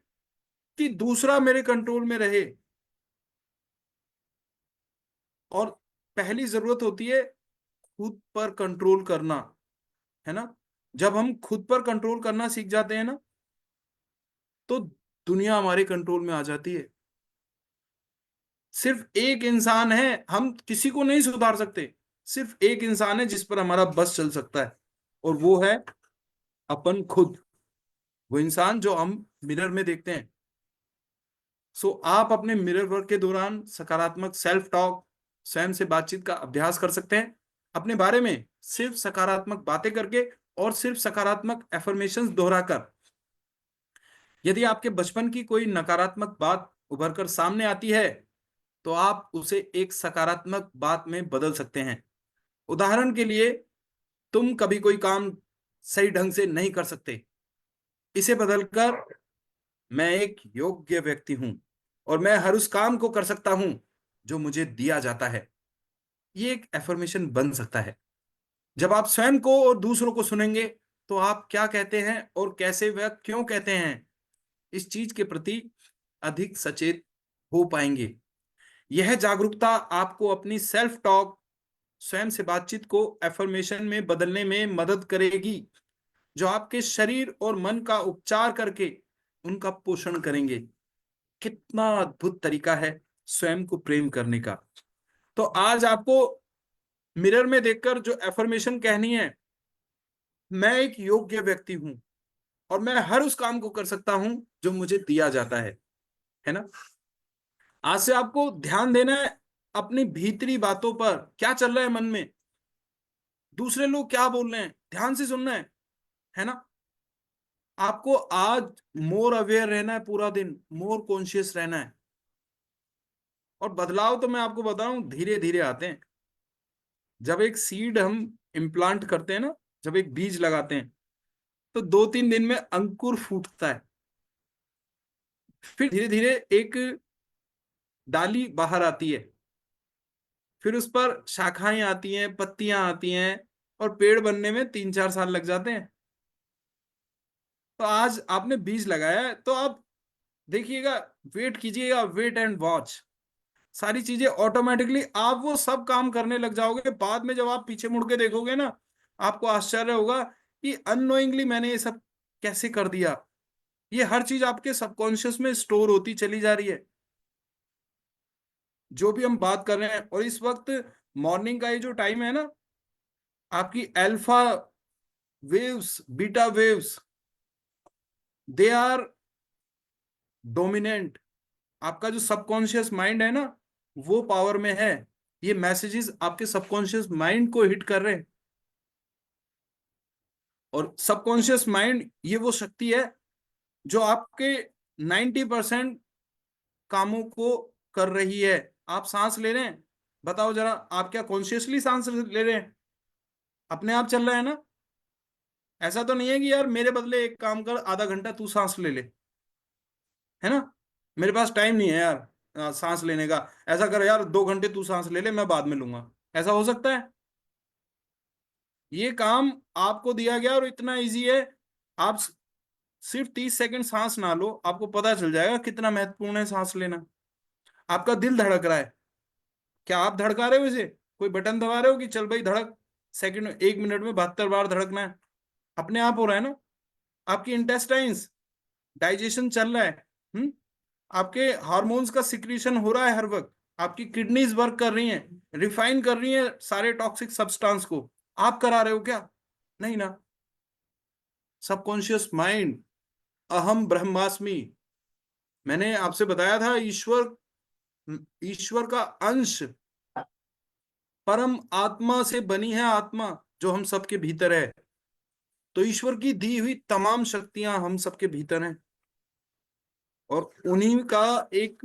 कि दूसरा मेरे कंट्रोल में रहे। और पहली जरूरत होती है खुद पर कंट्रोल करना, है ना। जब हम खुद पर कंट्रोल करना सीख जाते हैं ना, तो दुनिया हमारे कंट्रोल में आ जाती है। सिर्फ एक इंसान है, हम किसी को नहीं सुधार सकते। सिर्फ एक इंसान है जिस पर हमारा बस चल सकता है, और वो है अपन खुद, वो इंसान जो हम मिरर में देखते हैं। सो आप अपने मिरर वर्क के दौरान सकारात्मक सेल्फ टॉक, स्वयं से बातचीत का अभ्यास कर सकते हैं। अपने बारे में सिर्फ सकारात्मक बातें करके और सिर्फ सकारात्मक एफर्मेशंस दोहराकर। यदि आपके बचपन की कोई नकारात्मक बात उभर कर सामने आती है, तो आप उसे एक सकारात्मक बात में बदल सकते हैं। उदाहरण के लिए, तुम कभी कोई काम सही ढंग से नहीं कर सकते, इसे बदलकर मैं एक योग्य व्यक्ति हूं और मैं हर उस काम को कर सकता हूं जो मुझे दिया जाता है। ये एक एफर्मेशन बन सकता है। जब आप स्वयं को और दूसरों को सुनेंगे, तो आप क्या कहते हैं और कैसे वह क्यों कहते हैं, इस चीज के प्रति अधिक सचेत हो पाएंगे। यह जागरूकता आपको अपनी सेल्फ टॉक, स्वयं से बातचीत को एफर्मेशन में बदलने में मदद करेगी, जो आपके शरीर और मन का उपचार करके उनका पोषण करेंगे। कितना अद्भुत तरीका है स्वयं को प्रेम करने का। तो आज आपको मिरर में देखकर जो एफर्मेशन कहनी है, मैं एक योग्य व्यक्ति हूं और मैं हर उस काम को कर सकता हूं जो मुझे दिया जाता है ना। आज से आपको ध्यान देना है अपनी भीतरी बातों पर, क्या चल रहा है मन में, दूसरे लोग क्या बोल रहे हैं, ध्यान से सुनना है ना। आपको आज मोर अवेयर रहना है, पूरा दिन मोर कॉन्शियस रहना है। और बदलाव तो मैं आपको बता रहा हूं धीरे धीरे आते हैं। जब एक सीड हम इम्प्लांट करते हैं ना, जब एक बीज लगाते हैं, तो 2-3 दिन में अंकुर फूटता है। फिर धीरे धीरे एक डाली बाहर आती है, फिर उस पर शाखाएं आती हैं, पत्तियां आती हैं, और पेड़ बनने में 3-4 साल लग जाते हैं। तो आज आपने बीज लगाया है, तो आप देखिएगा, वेट कीजिएगा, वेट एंड वॉच। सारी चीजें ऑटोमेटिकली आप वो सब काम करने लग जाओगे। बाद में जब आप पीछे मुड़ के देखोगे ना, आपको आश्चर्य होगा कि अननोइंगली मैंने ये सब कैसे कर दिया। ये हर चीज आपके सबकॉन्शियस में स्टोर होती चली जा रही है, जो भी हम बात कर रहे हैं। और इस वक्त मॉर्निंग का ये जो टाइम है ना, आपकी alpha waves, beta waves, they are dominant. आपका जो सबकॉन्शियस माइंड है ना, वो पावर में है। ये मैसेजेस आपके सबकॉन्शियस माइंड को हिट कर रहे हैं। और सबकॉन्शियस माइंड ये वो शक्ति है जो आपके 90% कामों को कर रही है। आप सांस ले रहे हैं, बताओ जरा, आप क्या कॉन्शियसली सांस ले रहे हैं? अपने आप चल रहा है ना। ऐसा तो नहीं है कि यार मेरे बदले एक काम कर, आधा घंटा तू सांस ले ले, है ना, मेरे पास टाइम नहीं है यार सांस लेने का। ऐसा कर यार, 2 घंटे तू सांस ले ले, मैं बाद में लूंगा। ऐसा हो सकता है? ये काम आपको दिया गया और इतना इजी है। आप सिर्फ 30 सेकंड सांस ना लो, आपको पता चल जाएगा कितना महत्वपूर्ण है सांस लेना। आपका दिल धड़क रहा है, क्या आप धड़का रहे हो इसे? कोई बटन दबा रहे हो कि चल भाई धड़क, सेकंड 1 मिनट में 72 बार धड़कना है? अपने आप हो रहा है ना। आपकी इंटेस्टाइन्स, डाइजेशन चल रहा है। हम्म। आपके हार्मोन्स का सिक्रीशन हो रहा है हर वक्त। आपकी किडनीज वर्क कर रही हैं, रिफाइन कर रही हैं सारे टॉक्सिक सब्सटेंस को। आप करा रहे हो क्या? नहीं ना। सबकॉन्शियस माइंड, अहम ब्रह्मास्मि, मैंने आपसे बताया था, ईश्वर, ईश्वर का अंश, परम आत्मा से बनी है आत्मा, जो हम सबके भीतर है। तो ईश्वर की दी हुई तमाम शक्तियां हम सबके भीतर हैं, और उन्हीं का एक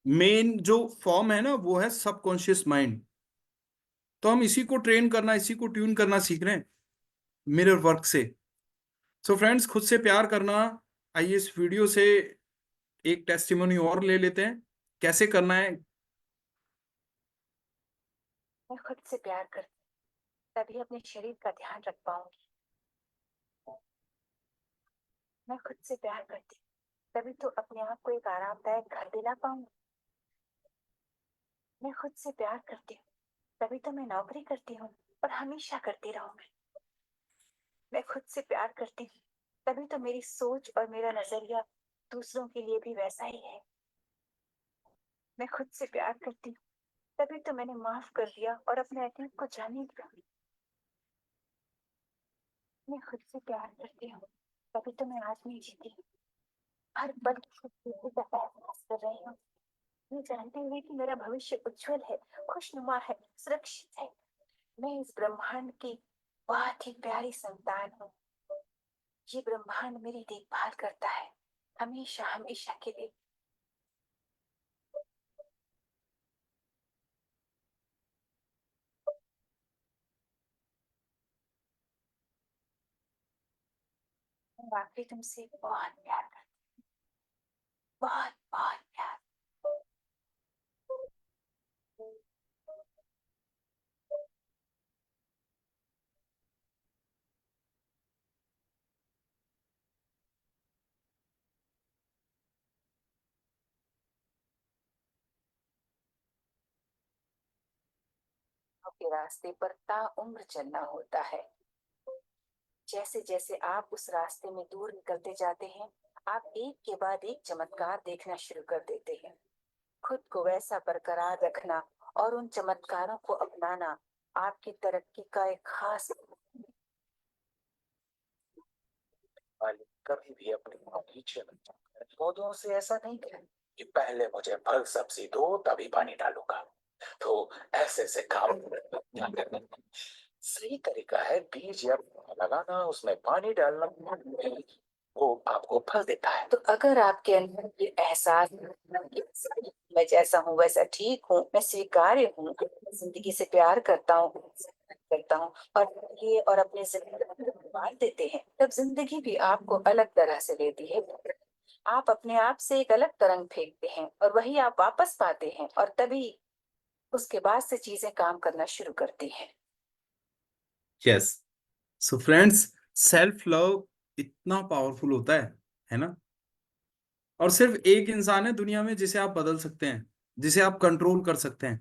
मेन जो फॉर्म है ना वो है सबकॉन्शियस माइंड। तो हम इसी को ट्रेन करना, इसी को ट्यून करना सीख रहे हैं मिरर वर्क से। सो फ्रेंड्स, खुद से प्यार करना। आइए इस वीडियो से एक टेस्टिमोनी और ले लेते हैं, कैसे करना है। मैं खुद से प्यार करती हूँ, तभी अपने शरीर का ध्यान रख पाऊंगी। मैं खुद से प्यार करती हूँ, तभी तो अपने आप को एक आरामदायक घर दिला पाऊंगी। मैं खुद से प्यार करती हूँ, तभी तो मैं नौकरी करती हूँ और हमेशा करती रहूंगी। मैं खुद से प्यार करती हूँ, तभी तो मेरी सोच और मेरा नजरिया दूसरों के लिए भी वैसा ही है। मैं खुद से प्यार करती हूँ, तभी तो मैंने माफ कर दिया और अपने अतीत को जाने दिया। मैं खुद से प्यार करती हूँ, तभी तो मैं आज नहीं जीती हूँ। हर पल खुशी का एहसास कर रही हूँ, ये जानते हुए कि मेरा भविष्य उज्जवल है, खुशनुमा है, सुरक्षित है। मैं इस ब्रह्मांड की बहुत ही प्यारी संतान हूँ। ये ब्रह्मांड मेरी देखभाल करता है, हमेशा हमेशा के लिए। मैं वाकई तुमसे बहुत प्यार करती हूँ, बहुत बहुत प्यार। आपके रास्ते पर ताउम्र चलना होता है। जैसे जैसे आप उस रास्ते में दूर निकलते जाते हैं, आप एक के बाद एक चमत्कार देखना शुरू कर देते हैं। खुद को वैसा बरकरार रखना और उन चमत्कारों को अपनाना आपकी तरक्की का एक खास। मालिक कभी भी अपने बगीचे में जाकर पौधों से ऐसा नहीं कहे कि पहले मुझे फल सब्जी दो तभी पानी डालूंगा। तो ऐसे से काम क्या करना सही तरीका है, बीज या पौधा लगाना, उसमें पानी डालना, वो आपको फल देता है। तो अगर आपके अंदर ये एहसास कि मैं जैसा हूँ वैसा ठीक हूँ, मैं स्वीकार्य हूँ, मैं जिंदगी से प्यार करता हूँ और ये और अपने जिंदगी को बांट देते हैं, तब जिंदगी भी आपको अलग तरह से लेती है। आप अपने आप से एक अलग तरंग फेंकते हैं और वही आप वापस पाते हैं, और तभी उसके बाद से चीजें काम करना शुरू करती हैं। Yes. So friends, self love इतना पावरफुल होता है ना। और सिर्फ एक इंसान है दुनिया में जिसे आप बदल सकते हैं, जिसे आप कंट्रोल कर सकते हैं,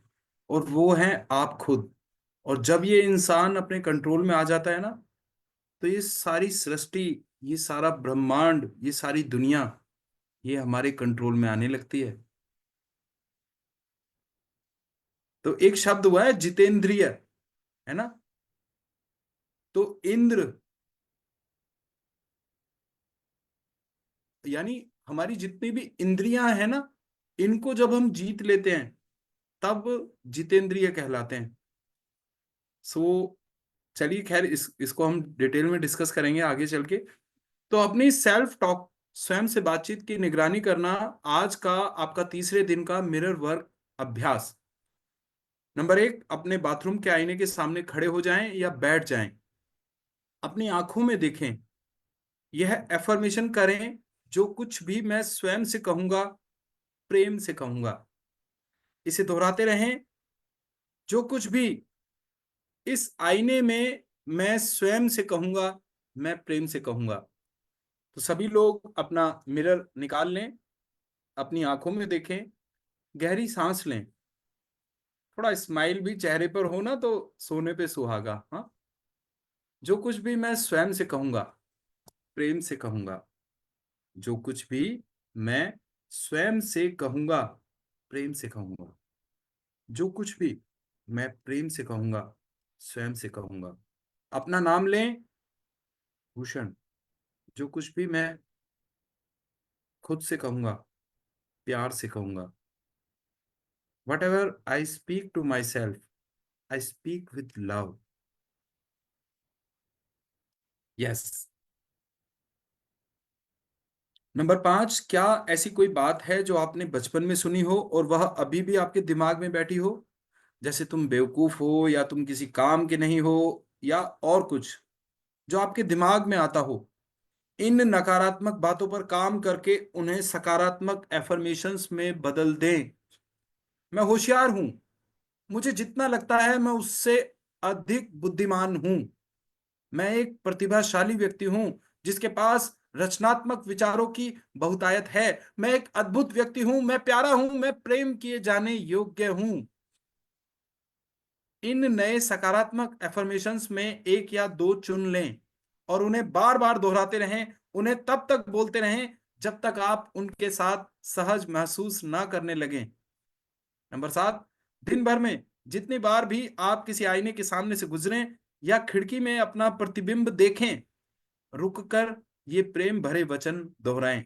और वो है आप खुद। और जब ये इंसान अपने कंट्रोल में आ जाता है ना, तो ये सारी सृष्टि, ये सारा ब्रह्मांड, ये सारी दुनिया, ये हमारे कंट्रोल में आने लगती है। तो एक शब्द हुआ है जितेंद्रिय, है ना। तो इंद्र यानी हमारी जितनी भी इंद्रियां हैं ना, इनको जब हम जीत लेते हैं तब जितेंद्रिय कहलाते हैं। सो चलिए, खैर इसको हम डिटेल में डिस्कस करेंगे आगे चल के। तो अपनी सेल्फ टॉक, स्वयं से बातचीत की निगरानी करना, आज का आपका तीसरे दिन का मिरर वर्क अभ्यास। नंबर 1, अपने बाथरूम के आईने के सामने खड़े हो जाएं या बैठ जाएं, अपनी आंखों में देखें, यह एफर्मेशन करें, जो कुछ भी मैं स्वयं से कहूंगा प्रेम से कहूंगा। इसे दोहराते रहें, जो कुछ भी इस आईने में मैं स्वयं से कहूंगा मैं प्रेम से कहूंगा। तो सभी लोग अपना मिरर निकाल लें, अपनी आंखों में देखें, गहरी सांस लें, थोड़ा स्माइल भी चेहरे पर हो ना तो सोने पे सुहागा। हाँ, जो कुछ भी मैं स्वयं से कहूंगा प्रेम से कहूंगा, जो कुछ भी मैं स्वयं से कहूंगा प्रेम से कहूंगा, जो कुछ भी मैं प्रेम से कहूंगा स्वयं से कहूंगा। अपना नाम लें, भूषण। जो कुछ भी मैं खुद से कहूंगा प्यार से कहूंगा। Whatever I speak to myself, I speak with love. Yes. Number 5, क्या ऐसी कोई बात है जो आपने बचपन में सुनी हो और वह अभी भी आपके दिमाग में बैठी हो? जैसे तुम बेवकूफ हो, या तुम किसी काम के नहीं हो, या और कुछ जो आपके दिमाग में आता हो। इन नकारात्मक बातों पर काम करके उन्हें सकारात्मक एफर्मेशंस में बदल दें। मैं होशियार हूं, मुझे जितना लगता है मैं उससे अधिक बुद्धिमान हूं। मैं एक प्रतिभाशाली व्यक्ति हूं जिसके पास रचनात्मक विचारों की बहुतायत है। मैं एक अद्भुत व्यक्ति हूं, मैं प्यारा हूं, मैं प्रेम किए जाने योग्य हूं। इन नए सकारात्मक एफर्मेशंस में एक या दो चुन लें और उन्हें बार बार दोहराते रहें। उन्हें तब तक बोलते रहें जब तक आप उनके साथ सहज महसूस ना करने लगें। नंबर 7, दिन भर में जितनी बार भी आप किसी आईने के सामने से गुजरें या खिड़की में अपना प्रतिबिंब देखें, रुककर ये प्रेम भरे वचन दोहराएं।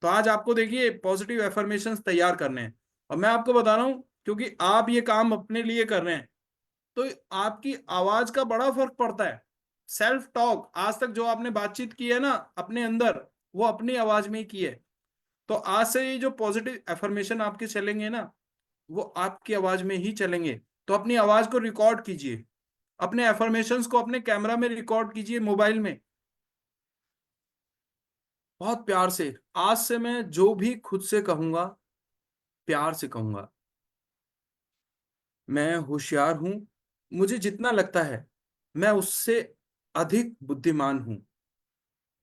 तो आज आपको देखिए पॉजिटिव एफर्मेशंस तैयार करने हैं, और मैं आपको बता रहा हूं क्योंकि आप ये काम अपने लिए कर रहे हैं, तो आपकी आवाज का बड़ा फर्क पड़ता है। सेल्फ टॉक, आज तक जो आपने बातचीत की है ना अपने अंदर, वो अपनी आवाज में ही की है। तो आज से ये जो पॉजिटिव एफर्मेशन आपके चलेंगे ना, वो आपकी आवाज में ही चलेंगे। तो अपनी आवाज को रिकॉर्ड कीजिए, अपने एफर्मेशंस को अपने कैमरा में रिकॉर्ड कीजिए, मोबाइल में, बहुत प्यार से। आज से मैं जो भी खुद से कहूंगा, प्यार से कहूंगा। मैं होशियार हूं, मुझे जितना लगता है मैं उससे अधिक बुद्धिमान हूं।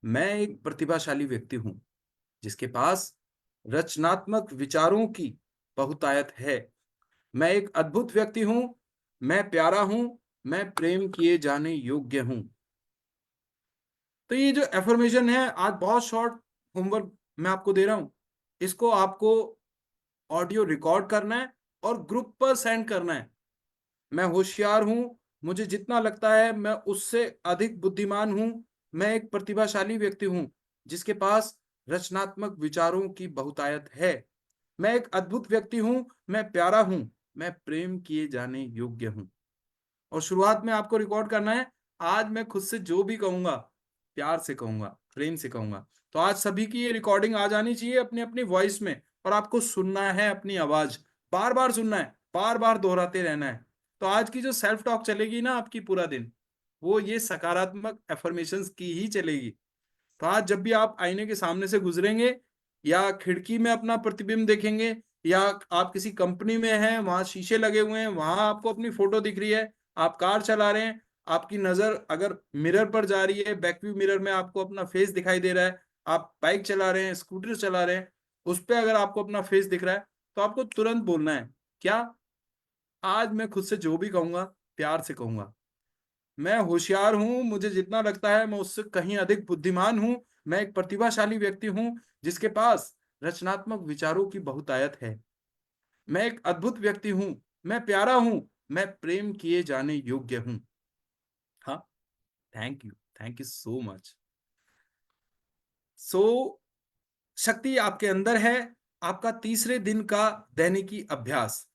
मैं एक प्रतिभाशाली व्यक्ति हूं जिसके पास रचनात्मक विचारों की बहुतायत है। मैं एक अद्भुत व्यक्ति हूं, मैं प्यारा हूं, मैं प्रेम किए जाने योग्य हूं। तो ये जो एफर्मेशन है, आज बहुत शॉर्ट होमवर्क मैं आपको दे रहा हूं। इसको आपको ऑडियो रिकॉर्ड करना है और ग्रुप पर सेंड करना है। मैं होशियार हूं, मुझे जितना लगता है मैं उससे अधिक बुद्धिमान हूं। मैं एक प्रतिभाशाली व्यक्ति हूं जिसके पास रचनात्मक विचारों की बहुतायत है। मैं एक अद्भुत व्यक्ति हूं, मैं प्यारा हूं, मैं प्रेम किए जाने योग्य हूं। और शुरुआत में आपको रिकॉर्ड करना है, आज मैं खुद से जो भी कहूंगा प्यार से कहूंगा, प्रेम से कहूंगा। तो आज सभी की ये रिकॉर्डिंग आ जानी चाहिए अपनी अपनी वॉइस में, और आपको सुनना है अपनी आवाज, बार बार सुनना है, बार बार दोहराते रहना है। तो आज की जो सेल्फ टॉक चलेगी ना आपकी पूरा दिन, वो ये सकारात्मक एफर्मेशंस की ही चलेगी। तो आज जब भी आप आईने के सामने से गुजरेंगे या खिड़की में अपना प्रतिबिंब देखेंगे, या आप किसी कंपनी में हैं, वहां शीशे लगे हुए हैं, वहां आपको अपनी फोटो दिख रही है, आप कार चला रहे हैं, आपकी नजर अगर मिरर पर जा रही है, बैक व्यू मिरर में आपको अपना फेस दिखाई दे रहा है, आप बाइक चला रहे हैं, स्कूटर चला रहे हैं, उस पर अगर आपको अपना फेस दिख रहा है, तो आपको तुरंत बोलना है क्या, आज मैं खुद से जो भी कहूंगा प्यार से कहूंगा। मैं होशियार हूं, मुझे जितना लगता है मैं उससे कहीं अधिक बुद्धिमान हूं। मैं एक प्रतिभाशाली व्यक्ति हूं जिसके पास रचनात्मक विचारों की बहुतायत है। मैं एक अद्भुत व्यक्ति हूं, मैं प्यारा हूं, मैं प्रेम किए जाने योग्य हूं। हाँ, thank you, thank you so much. So शक्ति आपके अंदर है। आपका तीसरे दिन का दैनिकी अभ्यास।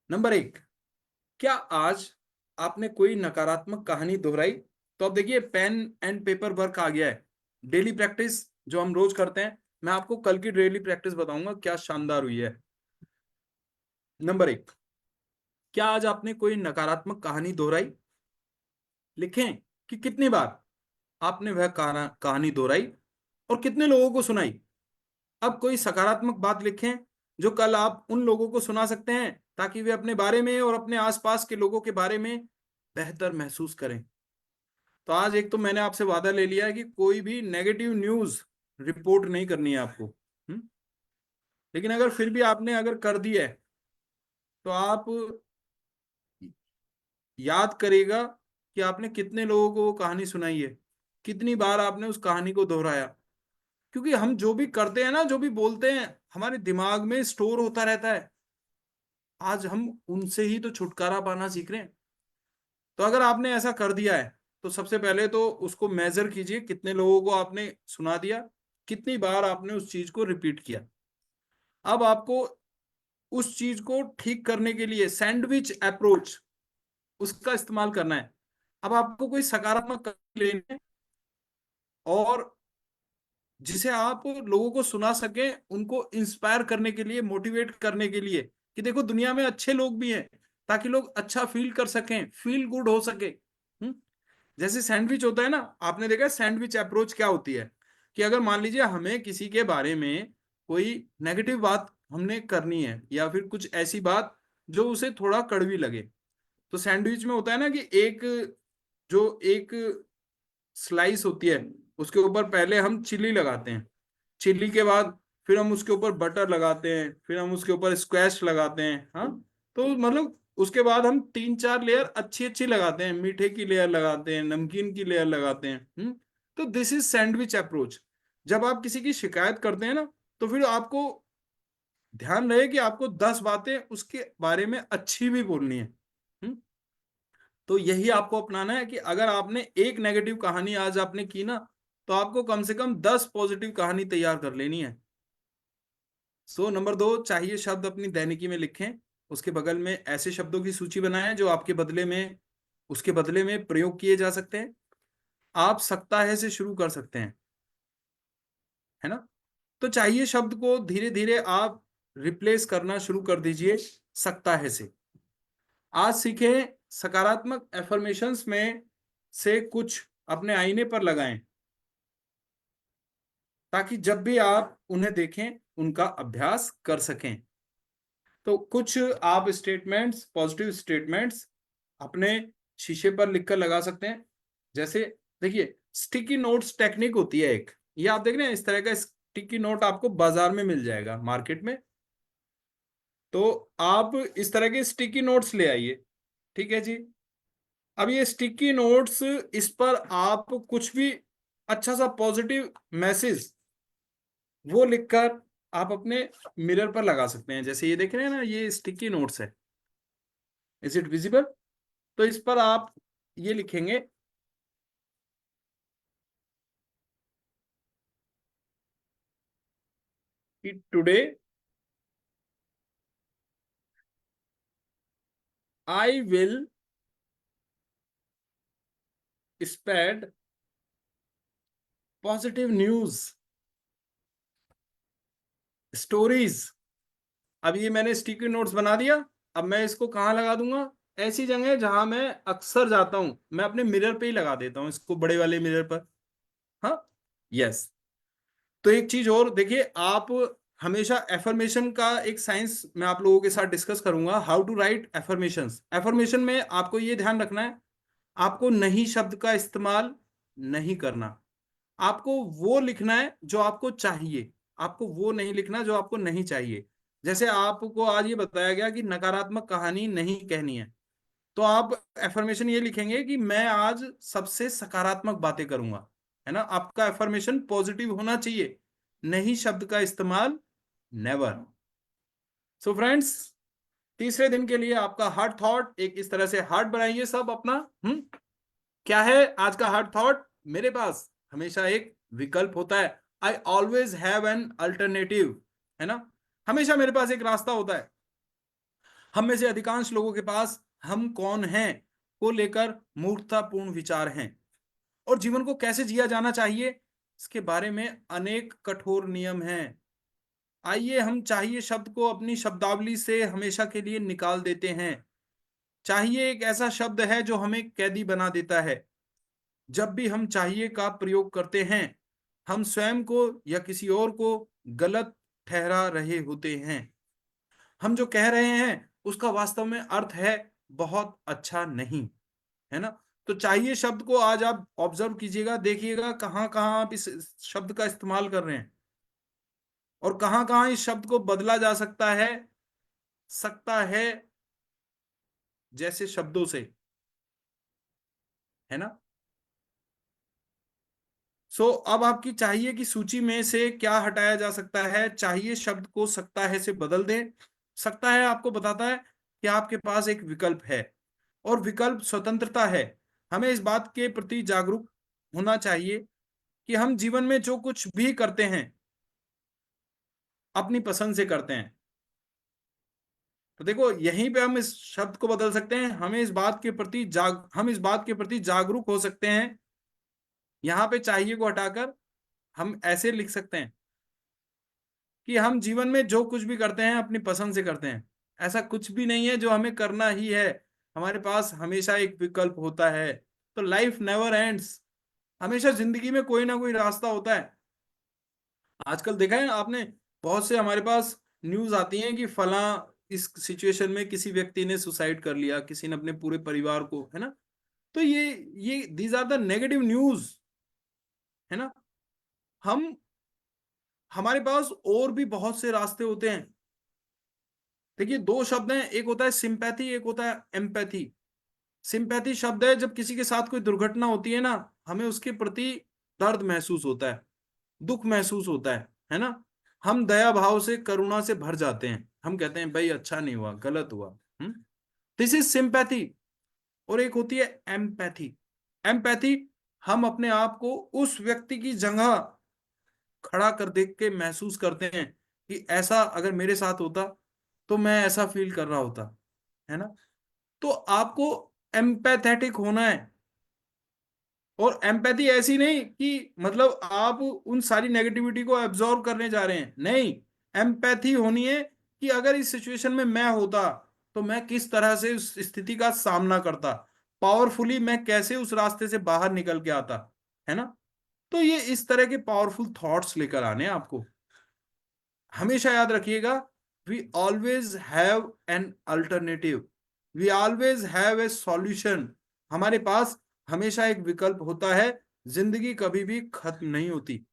नंबर 1, क्या आज आपने कोई नकारात्मक कहानी दोहराई? तो अब देखिए पेन एंड पेपर वर्क आ गया है। डेली प्रैक्टिस जो हम रोज करते हैं, मैं आपको कल की डेली प्रैक्टिस बताऊंगा क्या शानदार हुई है। नंबर 1, क्या आज आपने कोई नकारात्मक कहानी दोहराई? लिखें कि कितनी बार आपने वह कहानी दोहराई और कितने लोगों को सुनाई। अब कोई सकारात्मक बात लिखें जो कल आप उन लोगों को सुना सकते हैं, ताकि वे अपने बारे में और अपने आसपास के लोगों के बारे में बेहतर महसूस करें। तो आज एक तो मैंने आपसे वादा ले लिया है कि कोई भी नेगेटिव न्यूज रिपोर्ट नहीं करनी है आपको। लेकिन अगर फिर भी आपने अगर कर दिया है, तो आप याद करेगा कि आपने कितने लोगों को वो कहानी सुनाई है, कितनी बार आपने उस कहानी को दोहराया। क्योंकि हम जो भी करते हैं ना, जो भी बोलते हैं, हमारे दिमाग में स्टोर होता रहता है। आज हम उनसे ही तो छुटकारा पाना सीख रहे हैं। तो अगर आपने ऐसा कर दिया है, तो सबसे पहले तो उसको मेजर कीजिए, कितने लोगों को आपने सुना दिया, कितनी बार आपने उस चीज को रिपीट किया। अब आपको उस चीज को ठीक करने के लिए सैंडविच अप्रोच, उसका इस्तेमाल करना है। अब आपको कोई सकारात्मक लेना है और जिसे आप लोगों को सुना सकें, उनको इंस्पायर करने के लिए, मोटिवेट करने के लिए कि देखो दुनिया में अच्छे लोग भी हैं, ताकि लोग अच्छा फील कर सकें, फील गुड हो सके। जैसे सैंडविच होता है ना, आपने देखा सैंडविच अप्रोच क्या होती है कि अगर मान लीजिए हमें किसी के बारे में कोई नेगेटिव बात हमने करनी है या फिर कुछ ऐसी बात जो उसे थोड़ा कड़वी लगे, तो सैंडविच में होता है ना कि एक स्लाइस होती है, उसके ऊपर पहले हम चिल्ली लगाते हैं, चिल्ली के बाद फिर हम उसके ऊपर बटर लगाते हैं, फिर हम उसके ऊपर स्क्वैश लगाते हैं। हाँ, तो मतलब उसके बाद हम 3-4 लेयर अच्छी अच्छी लगाते हैं, मीठे की लेयर लगाते हैं, नमकीन की लेयर लगाते हैं। तो दिस इज सैंडविच अप्रोच। जब आप किसी की शिकायत करते हैं ना, तो फिर आपको ध्यान रहे कि आपको 10 बातें उसके बारे में अच्छी भी बोलनी है। तो यही आपको अपनाना है कि अगर आपने एक नेगेटिव कहानी आज आपने की ना, तो आपको कम से कम 10 पॉजिटिव कहानी तैयार कर लेनी है। सो नंबर 2, चाहिए शब्द अपनी दैनिकी में लिखें। उसके बगल में ऐसे शब्दों की सूची बनाएं जो आपके बदले में, उसके बदले में प्रयोग किए जा सकते हैं। आप सकता है से शुरू कर सकते हैं, है ना। तो चाहिए शब्द को धीरे धीरे आप रिप्लेस करना शुरू कर दीजिए सकता है से। आज सीखें सकारात्मक एफर्मेशंस में से कुछ अपने आईने पर लगाएं, ताकि जब भी आप उन्हें देखें उनका अभ्यास कर सकें। तो कुछ आप स्टेटमेंट्स, पॉजिटिव स्टेटमेंट्स अपने शीशे पर लिखकर लगा सकते हैं। जैसे देखिए, स्टिकी नोट्स टेक्निक होती है एक, ये आप देख रहे हैं, इस तरह का स्टिकी नोट आपको बाजार में मिल जाएगा, मार्केट में। तो आप इस तरह के स्टिकी नोट्स ले आइए, ठीक है जी। अब ये स्टिकी नोट्स, इस पर आप कुछ भी अच्छा सा पॉजिटिव मैसेज वो लिखकर आप अपने मिरर पर लगा सकते हैं। जैसे ये देख रहे हैं ना, ये स्टिकी नोट्स है, इज इट विजिबल। तो इस पर आप ये लिखेंगे कि today I will spread positive news stories. अब ये मैंने स्टिकी नोट्स बना दिया। अब मैं इसको कहाँ लगा दूंगा? ऐसी जगह जहां मैं अक्सर जाता हूं, मैं अपने मिरर पे ही लगा देता हूं इसको, बड़े वाले मिरर पर। हाँ, यस। तो एक चीज और देखिए, आप हमेशा एफर्मेशन का एक साइंस मैं आप लोगों के साथ डिस्कस करूंगा, how to write affirmations. Affirmation में आपको ये ध्यान रखना है, आपको नहीं शब्द का इस्तेमाल नहीं करना। आपको वो लिखना है जो आपको चाहिए, आपको वो नहीं लिखना जो आपको नहीं चाहिए। जैसे आपको आज ये बताया गया कि नकारात्मक कहानी नहीं कहनी है, तो आप एफर्मेशन ये लिखेंगे कि मैं आज सबसे सकारात्मक बातें करूंगा, है ना। आपका एफर्मेशन पॉजिटिव होना चाहिए, नहीं शब्द का इस्तेमाल नेवर। सो फ्रेंड्स, तीसरे दिन के लिए आपका हार्ड थॉट एक इस तरह से हार्ड बनाइए सब अपना। क्या है आज का हार्ड थॉट? मेरे पास हमेशा एक विकल्प होता है, I always have an alternative, है ना। हमेशा मेरे पास एक रास्ता होता है। हम में से अधिकांश लोगों के पास हम कौन हैं को लेकर मूर्खतापूर्ण विचार हैं, और जीवन को कैसे जिया जाना चाहिए इसके बारे में अनेक कठोर नियम हैं। आइए हम चाहिए शब्द को अपनी शब्दावली से हमेशा के लिए निकाल देते हैं। चाहिए एक ऐसा शब्द है जो हमें कैदी बना देता है। जब भी हम चाहिए का प्रयोग करते हैं, हम स्वयं को या किसी और को गलत ठहरा रहे होते हैं। हम जो कह रहे हैं उसका वास्तव में अर्थ है बहुत अच्छा नहीं, है ना। तो चाहिए शब्द को आज आप ऑब्जर्व कीजिएगा, देखिएगा कहाँ कहाँ आप इस शब्द का इस्तेमाल कर रहे हैं, और कहाँ कहाँ इस शब्द को बदला जा सकता है जैसे शब्दों से, है ना। सो अब आपकी चाहिए की सूची में से क्या हटाया जा सकता है? चाहिए शब्द को सकता है से बदल दें। सकता है आपको बताता है कि आपके पास एक विकल्प है, और विकल्प स्वतंत्रता है। हमें इस बात के प्रति जागरूक होना चाहिए कि हम जीवन में जो कुछ भी करते हैं अपनी पसंद से करते हैं। तो देखो यहीं पे हम इस शब्द को बदल सकते हैं, हमें इस बात के प्रति हम इस बात के प्रति जागरूक हो सकते हैं। यहां पे चाहिए को हटाकर हम ऐसे लिख सकते हैं कि हम जीवन में जो कुछ भी करते हैं अपनी पसंद से करते हैं। ऐसा कुछ भी नहीं है जो हमें करना ही है, हमारे पास हमेशा एक विकल्प होता है। तो लाइफ नेवर एंड्स, हमेशा जिंदगी में कोई ना कोई रास्ता होता है। आजकल देखा है आपने, बहुत से हमारे पास न्यूज आती हैं कि फला इस सिचुएशन में किसी व्यक्ति ने सुसाइड कर लिया, किसी ने अपने पूरे परिवार को, है ना। तो ये these are the negative news, है ना। हम हमारे पास और भी बहुत से रास्ते होते हैं। देखिए दो शब्द हैं, एक होता है सिंपैथी, एक होता है एम्पैथी। सिंपैथी शब्द है जब किसी के साथ कोई दुर्घटना होती है ना, हमें उसके प्रति दर्द महसूस होता है, दुख महसूस होता है ना। हम दया भाव से, करुणा से भर जाते हैं, हम कहते हैं भाई अच्छा नहीं हुआ, गलत हुआ। This is sympathy. और एक होती है एम्पैथी। एम्पैथी, हम अपने आप को उस व्यक्ति की जगह खड़ा कर देख के महसूस करते हैं कि ऐसा अगर मेरे साथ होता तो मैं ऐसा फील कर रहा होता, है ना। तो आपको एम्पैथेटिक होना है। और एम्पैथी ऐसी नहीं कि मतलब आप उन सारी नेगेटिविटी को एब्जॉर्ब करने जा रहे हैं, नहीं। एम्पैथी होनी है कि अगर इस सिचुएशन में मैं होता तो मैं किस तरह से उस स्थिति का सामना करता, पावरफुली मैं कैसे उस रास्ते से बाहर निकल के आता, है ना। तो ये इस तरह के पावरफुल थॉट्स लेकर आने हैं आपको। हमेशा याद रखिएगा, we always have an alternative, we always have a solution. हमारे पास हमेशा एक विकल्प होता है, जिंदगी कभी भी खत्म नहीं होती।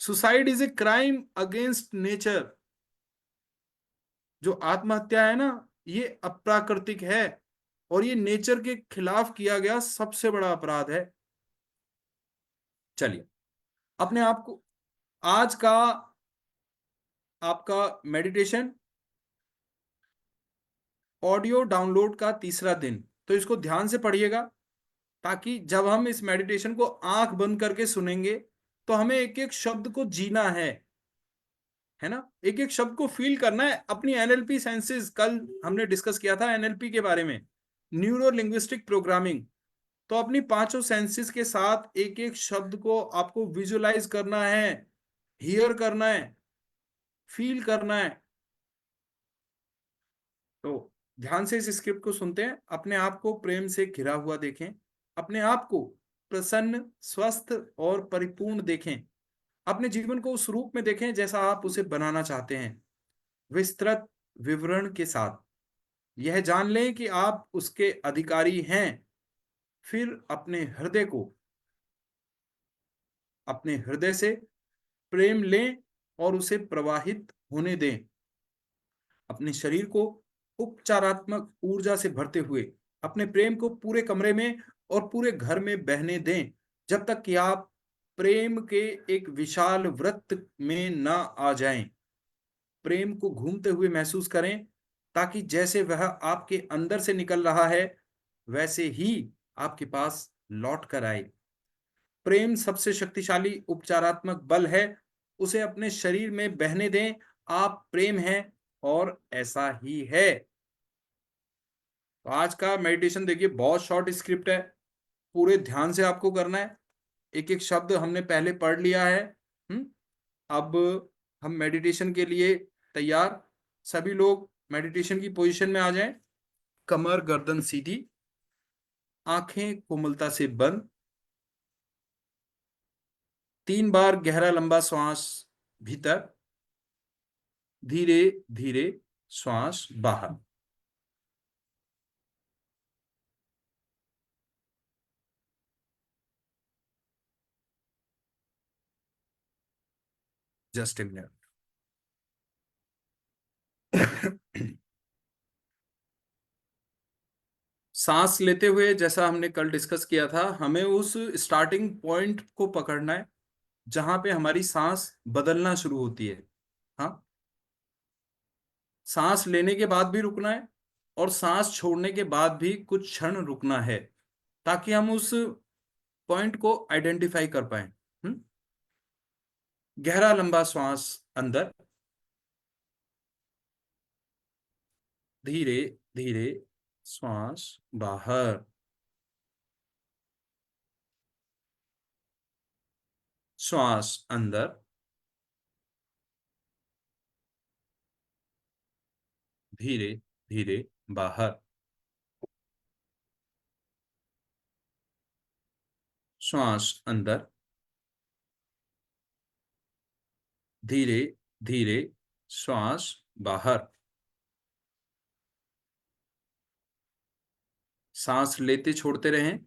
Suicide is a crime against nature. जो आत्महत्या है ना, ये अप्राकृतिक है और ये नेचर के खिलाफ किया गया सबसे बड़ा अपराध है। चलिए, अपने आप को, आज का आपका मेडिटेशन ऑडियो डाउनलोड का तीसरा दिन, तो इसको ध्यान से पढ़िएगा, ताकि जब हम इस मेडिटेशन को आंख बंद करके सुनेंगे तो हमें एक एक शब्द को जीना है ना। एक एक शब्द को फील करना है। अपनी एनएलपी सेंसेस, कल हमने डिस्कस किया था एनएलपी के बारे में, न्यूरो लिंग्विस्टिक प्रोग्रामिंग। तो अपनी पांचों सेंसेस के साथ एक एक शब्द को आपको विजुअलाइज करना है, हियर करना है, फील करना है। तो ध्यान से इस स्क्रिप्ट को सुनते हैं। अपने आप को प्रेम से घिरा हुआ देखें, अपने आप को प्रसन्न, स्वस्थ और परिपूर्ण देखें। अपने जीवन को उस रूप में देखें जैसा आप उसे बनाना चाहते हैं, विस्तृत विवरण के साथ। यह जान लें कि आप उसके अधिकारी हैं। फिर अपने हृदय से प्रेम लें और उसे प्रवाहित होने दें। अपने शरीर को उपचारात्मक ऊर्जा से भरते हुए अपने प्रेम को पूरे कमरे में और पूरे घर में बहने दें, जब तक कि आप प्रेम के एक विशाल वृत्त में न आ जाएं। प्रेम को घूमते हुए महसूस करें, ताकि जैसे वह आपके अंदर से निकल रहा है वैसे ही आपके पास लौट कर आए। प्रेम सबसे शक्तिशाली उपचारात्मक बल है, उसे अपने शरीर में बहने दें। आप प्रेम हैं और ऐसा ही है। तो आज का मेडिटेशन देखिए, बहुत शॉर्ट स्क्रिप्ट है, पूरे ध्यान से आपको करना है। एक एक शब्द हमने पहले पढ़ लिया है। अब हम मेडिटेशन के लिए तैयार। सभी लोग मेडिटेशन की पोजीशन में आ जाएं। कमर गर्दन सीधी, आंखें कोमलता से बंद। 3 बार गहरा लंबा श्वास भीतर, धीरे धीरे श्वास बाहर। Just a minute. सांस लेते हुए जैसा हमने कल डिस्कस किया था, हमें उस स्टार्टिंग पॉइंट को पकड़ना है जहां पे हमारी सांस बदलना शुरू होती है। हाँ, सांस लेने के बाद भी रुकना है और सांस छोड़ने के बाद भी कुछ क्षण रुकना है, ताकि हम उस पॉइंट को आइडेंटिफाई कर पाए। गहरा लंबा श्वास अंदर, धीरे धीरे श्वास बाहर, श्वास अंदर, धीरे धीरे बाहर, श्वास अंदर, धीरे धीरे श्वास बाहर। सांस लेते छोड़ते रहें।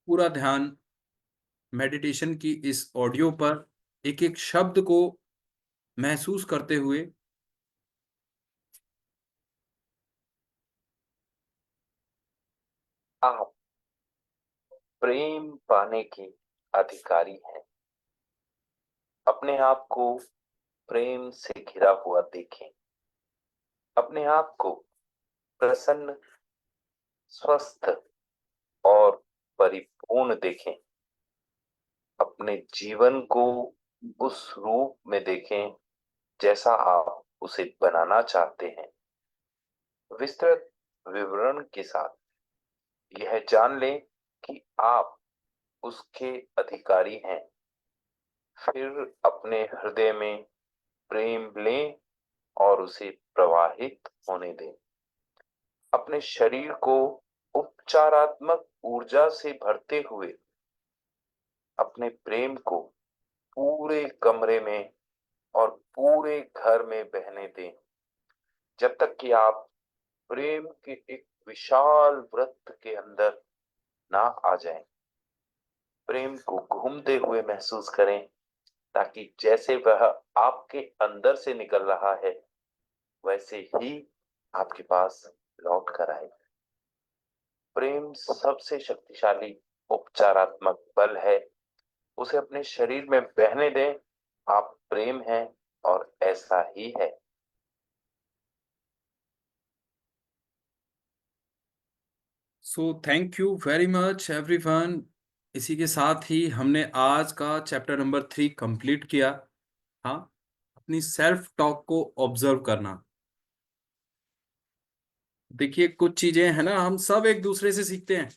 पूरा ध्यान मेडिटेशन की इस ऑडियो पर, एक एक शब्द को महसूस करते हुए। आप प्रेम पाने के अधिकारी हैं। अपने आप को प्रेम से घिरा हुआ देखें। अपने आप को प्रसन्न, स्वस्थ और परिपूर्ण देखें। अपने जीवन को उस रूप में देखें जैसा आप उसे बनाना चाहते हैं। विस्तृत विवरण के साथ यह जान लें कि आप उसके अधिकारी हैं। फिर अपने हृदय में प्रेम लें और उसे प्रवाहित होने दें। अपने शरीर को उपचारात्मक ऊर्जा से भरते हुए अपने प्रेम को पूरे कमरे में और पूरे घर में बहने दें, जब तक कि आप प्रेम के एक विशाल वृत्त के अंदर ना आ जाएं। प्रेम को घूमते हुए महसूस करें, ताकि जैसे वह आपके अंदर से निकल रहा है वैसे ही आपके पास लौट कर आए। प्रेम सबसे शक्तिशाली उपचारात्मक बल है। उसे अपने शरीर में बहने दें। आप प्रेम हैं और ऐसा ही है। So thank you very much everyone. इसी के साथ ही हमने आज का चैप्टर नंबर 3 कंप्लीट किया। हाँ, अपनी सेल्फ टॉक को ऑब्जर्व करना। देखिए, कुछ चीजें हैं ना, हम सब एक दूसरे से सीखते हैं।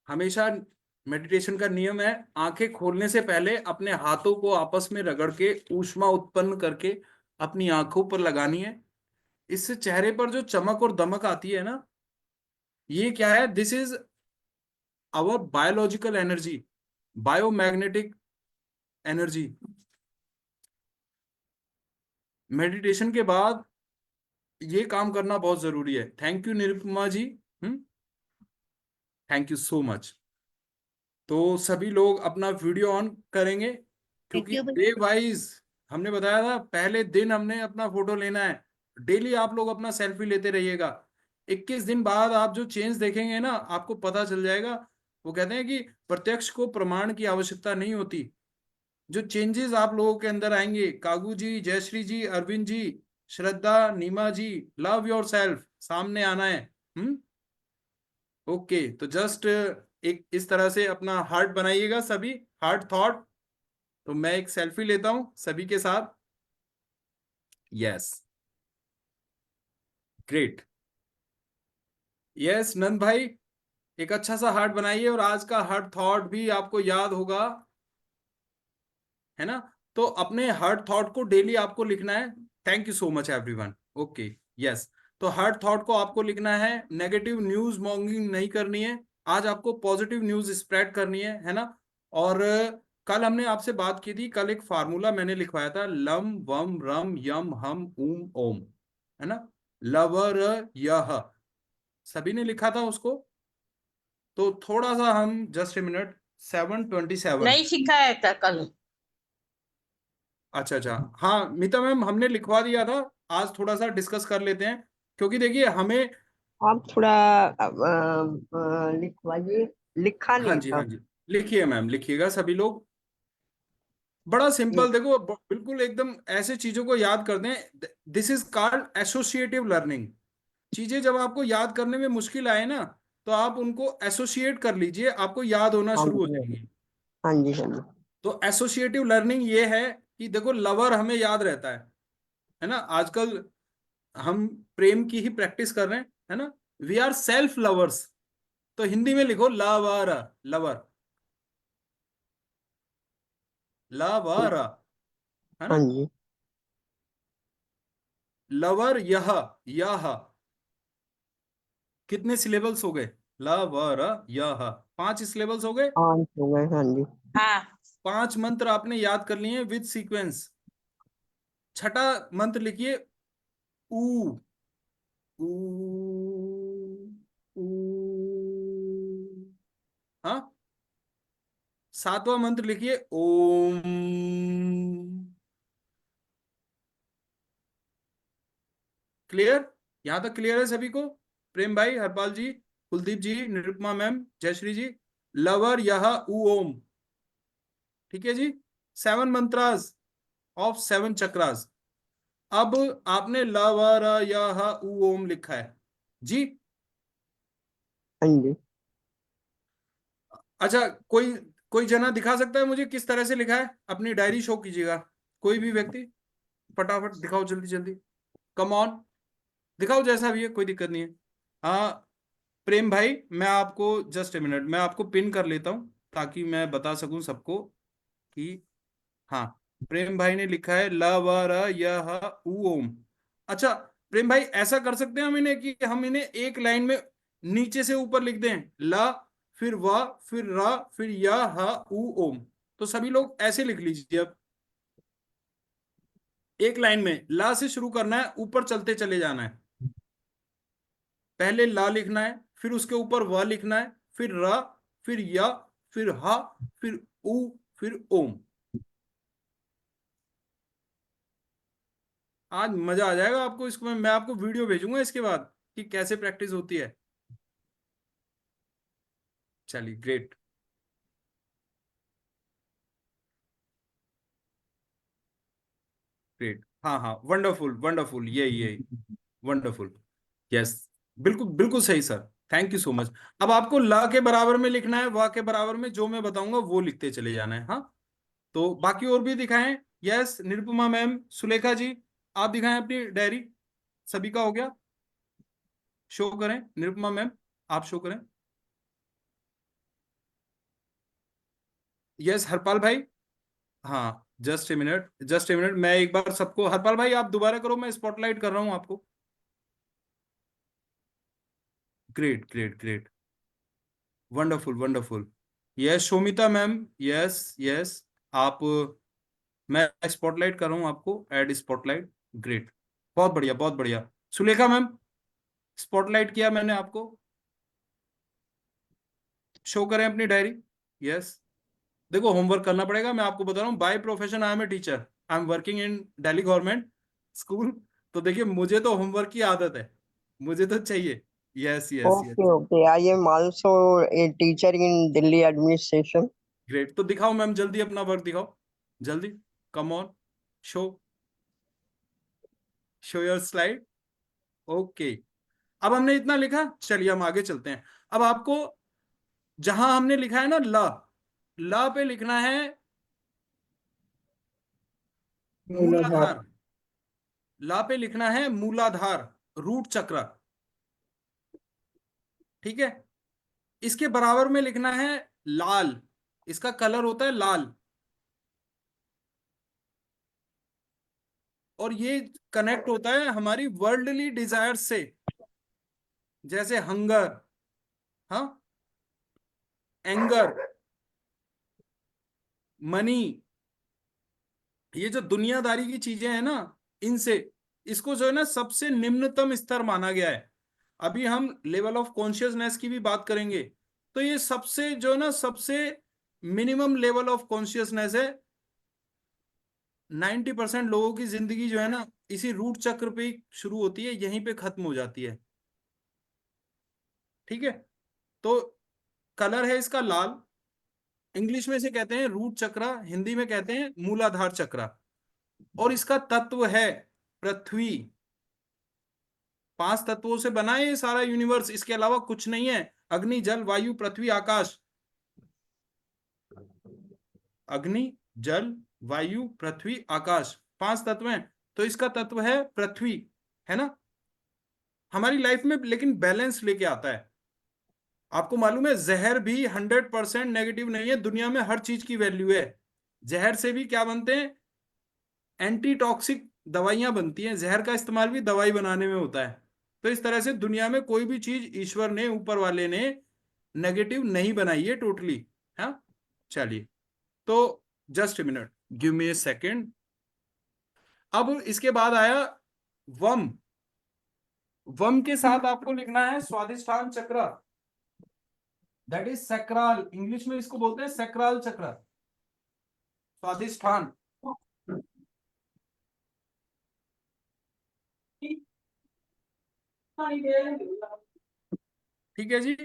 हमेशा मेडिटेशन का नियम है, आंखें खोलने से पहले अपने हाथों को आपस में रगड़ के ऊष्मा उत्पन्न करके अपनी आंखों पर लगानी है। इससे चेहरे पर जो चमक और दमक आती है ना, ये क्या है? This is our biological energy, biomagnetic energy. Meditation के बाद ये काम करना बहुत जरूरी है। Thank you Nirupama ji. Thank you so much. तो सभी लोग अपना वीडियो ऑन करेंगे, क्योंकि डे वाइज हमने बताया था, पहले दिन हमने अपना फोटो लेना है। डेली आप लोग अपना सेल्फी लेते रहिएगा। 21 दिन बाद आप जो चेंज देखेंगे ना, आपको पता चल जाएगा। वो कहते हैं कि प्रत्यक्ष को प्रमाण की आवश्यकता नहीं होती। जो चेंजेस आप लोगों के अंदर आएंगे, कागू जी, जयश्री जी, अरविंद जी, श्रद्धा, नीमा जी, लव योर सेल्फ, सामने आना है। ओके, तो जस्ट एक इस तरह से अपना हार्ट बनाइएगा सभी, हार्ट थॉट। तो मैं एक सेल्फी लेता हूं सभी के साथ। Yes, great. यस नंद भाई, एक अच्छा सा हार्ट बनाइए, और आज का हार्ट थॉट भी आपको याद होगा, है ना? तो अपने हार्ट थॉट को डेली आपको लिखना है। Thank you so much everyone. Okay, yes. तो हार्ट थॉट को आपको लिखना है, नेगेटिव न्यूज मॉन्गिंग नहीं करनी है। आज आपको पॉजिटिव न्यूज स्प्रेड करनी है ना? और कल हमने आपसे बात की थी, कल एक फार्मूला मैंने लिखवाया था, लम वम रम यम हम ऊम ओम, है ना? लवर यह, सभी ने लिखा था उसको। तो थोड़ा सा हम, जस्ट ए मिनट, 7:27। नहीं सिखाया था कल। अच्छा अच्छा, हाँ मीता मैम, हमने लिखवा दिया था। आज थोड़ा सा डिस्कस कर लेते हैं, क्योंकि देखिए हमें। आप थोड़ा लिखवाइए, लिखा हाँ नहीं जी, था। हाँ जी, लिखिए मैम, लिखिएगा सभी लोग। बड़ा सिंपल, देखो बिल्कुल एकदम ऐसे चीजों को याद कर दें। This is called associative learning. चीजें जब आपको याद करने में मुश्किल आए ना, तो आप उनको एसोसिएट कर लीजिए, आपको याद होना हाँ शुरू हो जी, जाएगी। हाँ जी, हाँ जी। तो एसोसिएटिव लर्निंग ये है कि देखो लवर हमें याद रहता है ना। आजकल हम प्रेम की ही प्रैक्टिस कर रहे हैं, है ना। वी आर सेल्फ लवर्स, तो हिंदी में लिखो लवर, लवर, लवर, है हाँ ना। जी, लवर यह कितने सिलेबल्स हो गए? लवर यह 5 सिलेबल्स हो गए। 5 हो गए। हाँ जी। हाँ। 5 मंत्र आपने याद कर लिए विद सीक्वेंस। छठा मंत्र लिखिए ऊ, ऊ, ऊ, हाँ। 7वां मंत्र लिखिए ओम। क्लियर? यहां तक क्लियर है सभी को? प्रेम भाई, हरपाल जी, कुलदीप जी, निरुपमा मैम, जयश्री जी। लवर यह ऊ ओम, ठीक है जी। 7 मंत्रास ऑफ 7 चक्रास। अब आपने लवर यह ऊ ओम लिखा है जी। हाँ जी। अच्छा, कोई कोई जना दिखा सकता है मुझे किस तरह से लिखा है? अपनी डायरी शो कीजिएगा, कोई भी व्यक्ति, फटाफट दिखाओ, जल्दी जल्दी, कम ऑन, दिखाओ जैसा भी है, कोई दिक्कत नहीं है। हाँ, प्रेम भाई, मैं आपको जस्ट ए मिनट, मैं आपको पिन कर लेता हूं ताकि मैं बता सकूं सबको कि हाँ, प्रेम भाई ने लिखा है ल व र य ह उ ओम। अच्छा, प्रेम भाई ऐसा कर सकते हैं हम इन्हें कि हम इन्हें एक लाइन में नीचे से ऊपर लिख दें, ल फिर व फिर र फिर य ह उ ओम। तो सभी लोग ऐसे लिख लीजिए। अब एक लाइन में ला से शुरू करना है, ऊपर चलते चले जाना है। पहले ला लिखना है, फिर उसके ऊपर व लिखना है, फिर र, फिर य, फिर ह, फिर उ, फिर ओम। आज मजा आ जाएगा आपको इसको। मैं आपको वीडियो भेजूंगा इसके बाद कि कैसे प्रैक्टिस होती है। चलिए, ग्रेट, ग्रेट, हाँ हाँ, वंडरफुल वंडरफुल, ये वंडरफुल, यस, बिल्कुल बिल्कुल सही sir, thank you so much. अब आपको ला के बराबर में लिखना है, वा के बराबर में जो मैं बताऊंगा वो लिखते चले जाना है, हाँ। तो बाकी और भी दिखाएं। यस, निरुपमा मैम, सुलेखा जी, आप दिखाएं अपनी डायरी। सभी का हो गया? शो करें निरुपमा मैम, आप शो करें। यस, हरपाल भाई, हाँ, just a minute, just a minute, मैं एक बार सबको, हरपाल भाई आप दोबारा करो, मैं स्पॉटलाइट कर रहा हूं आपको। Great great great, wonderful wonderful. Yes, Shomita ma'am, yes yes, आप, मैं स्पॉटलाइट कर रहा हूं आपको, ऐड स्पॉटलाइट, ग्रेट, बहुत बढ़िया बहुत बढ़िया। सुलेखा मैम, स्पॉटलाइट किया मैंने आपको, शो करें अपनी डायरी। यस, देखो होमवर्क करना पड़ेगा, मैं आपको बता रहा हूँ, by profession I am a teacher, I am working in Delhi government school. तो देखिए, मुझे तो होमवर्क की आदत है, मुझे तो चाहिए। Yes yes okay, yes, okay. I am also a teacher in Delhi administration. Great. तो दिखाओ मैम, जल्दी अपना वर्क दिखाओ, जल्दी, come on, show, show your slide. Okay, अब हमने इतना लिखा, चलिए हम आगे चलते हैं। अब आपको जहां हमने लिखा है ना ला, ला पे लिखना है मूलाधार। मूलाधार। ला पे लिखना है मूलाधार, रूट चक्र, ठीक है। इसके बराबर में लिखना है लाल, इसका कलर होता है लाल। और ये कनेक्ट होता है हमारी वर्ल्डली डिजायर से, जैसे हंगर, हाँ, एंगर, मनी, ये जो दुनियादारी की चीजें हैं ना, इनसे, इसको जो है ना सबसे निम्नतम स्तर माना गया है। अभी हम लेवल ऑफ कॉन्शियसनेस की भी बात करेंगे, तो ये सबसे जो है ना सबसे मिनिमम लेवल ऑफ कॉन्शियसनेस है। 90% लोगों की जिंदगी जो है ना इसी रूट चक्र पे ही शुरू होती है, यहीं पे खत्म हो जाती है, ठीक है। तो कलर है इसका लाल, इंग्लिश में से कहते हैं रूट चक्र, हिंदी में कहते हैं मूलाधार चक्र। और इसका तत्व है पृथ्वी। 5 तत्वों से बना है ये सारा यूनिवर्स, इसके अलावा कुछ नहीं है। अग्नि, जल, वायु, पृथ्वी, आकाश। अग्नि, जल, वायु, पृथ्वी, आकाश, 5 तत्व हैं। तो इसका तत्व है पृथ्वी, है ना। हमारी लाइफ में लेकिन बैलेंस लेके आता है। आपको मालूम है जहर भी 100% नेगेटिव नहीं है, दुनिया में हर चीज की वैल्यू है। जहर से भी क्या बनते हैं, एंटी टॉक्सिक दवाइयां बनती हैं, जहर का इस्तेमाल भी दवाई बनाने में होता है। तो इस तरह से दुनिया में कोई भी चीज ईश्वर ने, ऊपर वाले ने नेगेटिव नहीं बनाई है टोटली। हाँ, चलिए, तो just a minute, give me A second. अब इसके बाद आया वम। वम के साथ आपको लिखना है स्वादिष्ठान चक्र, दैट इज सैक्राल, इंग्लिश में इसको बोलते हैं सैक्राल चक्र, स्वादिष्ठान। ठीक है जी।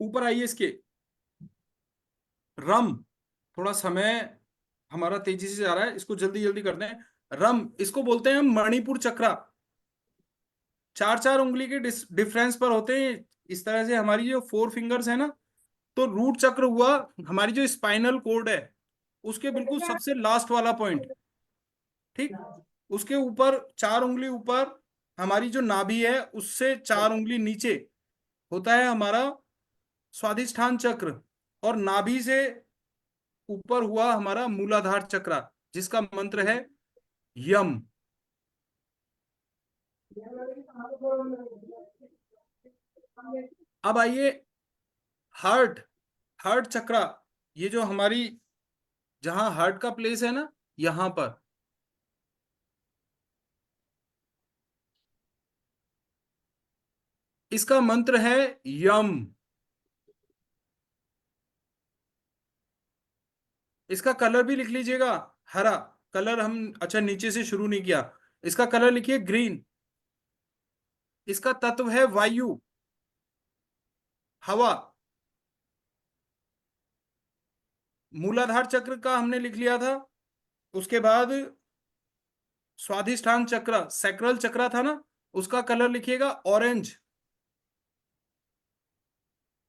ऊपर आइए इसके, रम। थोड़ा समय हमारा तेजी से जा रहा है, इसको जल्दी जल्दी करते हैं। रम, इसको बोलते हैं हम मणिपुर चक्र। 4 4 उंगली के डिफरेंस पर होते हैं। इस तरह से हमारी जो 4 फिंगर्स है ना, तो रूट चक्र हुआ हमारी जो स्पाइनल कोड है उसके बिल्कुल सबसे लास्ट वाला पॉइंट, ठीक। उसके ऊपर 4 उंगली ऊपर हमारी जो नाभि है, उससे 4 उंगली नीचे होता है हमारा स्वादिष्ठान चक्र। और नाभि से ऊपर हुआ हमारा मूलाधार चक्र, जिसका मंत्र है यम। अब आइए हार्ट। हार्ट चक्र, ये जो हमारी, जहां हार्ट का प्लेस है ना, यहां पर इसका मंत्र है यम। इसका कलर भी लिख लीजिएगा, हरा कलर। हम अच्छा नीचे से शुरू नहीं किया, इसका कलर लिखिए ग्रीन। इसका तत्व है वायु, हवा। मूलाधार चक्र का हमने लिख लिया था। उसके बाद स्वाधिष्ठान चक्र, सैक्रल चक्र था ना, उसका कलर लिखिएगा ऑरेंज।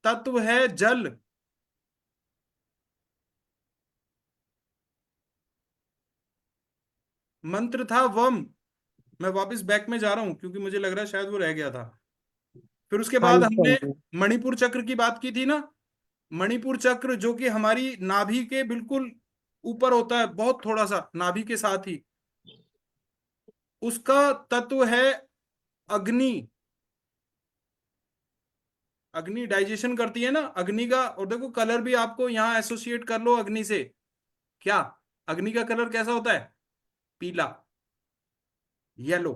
तत्व है जल। मंत्र था वम। मैं वापस बैक में जा रहा हूं क्योंकि मुझे लग रहा है शायद वो रह गया था। फिर उसके हाँ बाद जी, हाँ हमने जी। मणिपुर चक्र की बात की थी ना। मणिपुर चक्र जो कि हमारी नाभि के बिल्कुल ऊपर होता है, बहुत थोड़ा सा नाभि के साथ ही। उसका तत्व है अग्नि। अग्नि डाइजेशन करती है ना, अग्नि का। और देखो कलर भी आपको यहां एसोसिएट कर लो अग्नि से। क्या अग्नि का कलर कैसा होता है, पीला, येलो।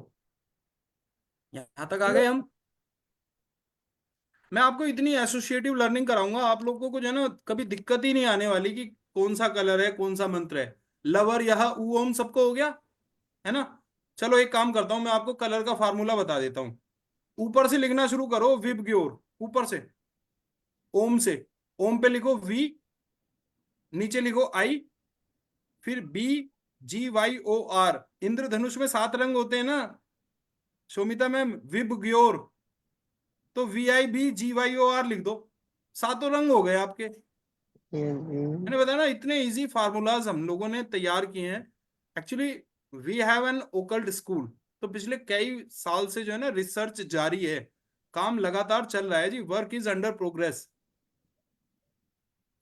यहां तक आ गए हम। मैं आपको इतनी एसोसिएटिव लर्निंग कराऊंगा, आप लोगों को जो है ना कभी दिक्कत ही नहीं आने वाली कि कौन सा कलर है, कौन सा मंत्र है। लवर, यह ऊ ओम सबको हो गया, है ना। चलो एक काम करता हूं, मैं आपको कलर का फार्मूला बता देता हूं। ऊपर से लिखना शुरू करो, विब ग्योर, ऊपर से, ओम से। ओम पे लिखो वी, नीचे लिखो आई, फिर B G Y O are. इंद्रधनुष में 7 रंग होते हैं ना शोमिता मैम, विब ग्योर। तो V I B G Y O R लिख दो, 7 रंग हो गए आपके। मैंने बताया ना, इतने इजी फार्मूलाज हम लोगों ने तैयार किए हैं। Actually we have an occult school. तो पिछले कई साल से जो है ना रिसर्च जारी है, काम लगातार चल रहा है जी, वर्क इज अंडर प्रोग्रेस।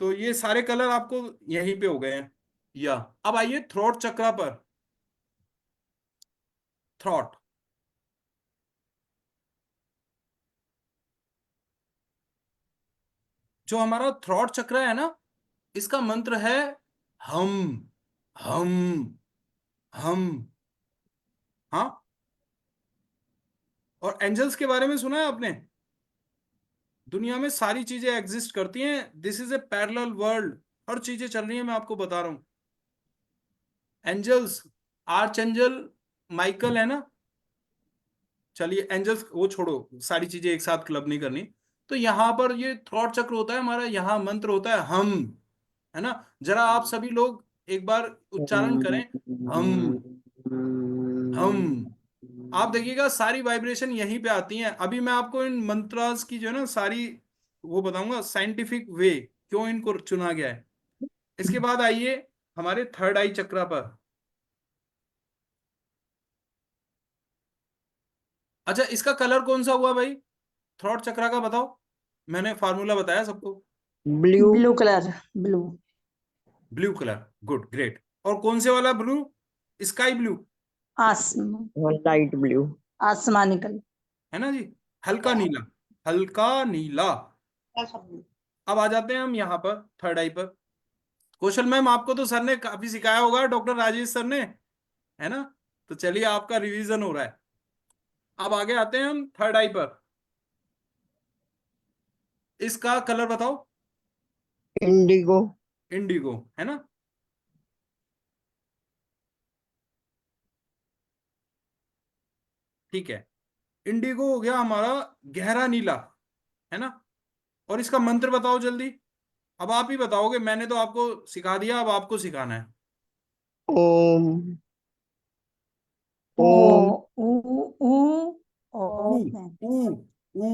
तो ये सारे कलर आपको यहीं पे हो गए हैं। या अब आइए थ्रोट चक्र पर। थ्रॉट, जो हमारा थ्रॉट चक्र है ना, इसका मंत्र है हम। हम, हम। हाँ। और एंजल्स के बारे में सुना है आपने? दुनिया में सारी चीजें एग्जिस्ट करती हैं, this is a parallel world. हर चीजें चल रही हैं, मैं आपको बता रहा हूं। एंजल्स, आर्च एंजल माइकल है ना। चलिए एंजल्स वो छोड़ो, सारी चीजें एक साथ क्लब नहीं करनी। तो यहां पर ये थ्रॉट चक्र होता है हमारा, यहाँ मंत्र होता है हम, है ना। जरा आप सभी लोग एक बार उच्चारण करें, हम। हम। आप देखिएगा सारी वाइब्रेशन यहीं पे आती हैं। अभी मैं आपको इन मंत्रास की जो है ना सारी वो बताऊंगा, साइंटिफिक वे क्यों इनको चुना गया है। इसके बाद आइए हमारे थर्ड आई चक्रा पर। अच्छा, इसका कलर कौन सा हुआ भाई? थ्रॉट चक्रा का बताओ। मैंने फार्मूला बताया सबको। Blue blue colour, blue. Blue colour, good, great. और कौन से वाला blue? Sky blue, light blue आसमानी कलर। है ना जी, हल्का नीला, हल्का नीला। अब आ जाते हैं हम यहाँ पर थर्ड आई पर। कौशल मैम, आपको तो सर ने काफी सिखाया होगा, डॉक्टर राजेश सर ने, है ना? तो चलिए आपका रिवीजन हो रहा है। अब आगे आते हैं हम थर्ड आई पर। इसका कलर बताओ। इंडिगो इंडिगो, है ना? ठीक है, इंडिगो हो गया हमारा गहरा नीला, है ना? और इसका मंत्र बताओ जल्दी। अब आप ही बताओगे, मैंने तो आपको सिखा दिया, अब आपको सिखाना है। ओम ओ ओम ऊ ऊ ऊ, ओ में। ऊ, ऊ,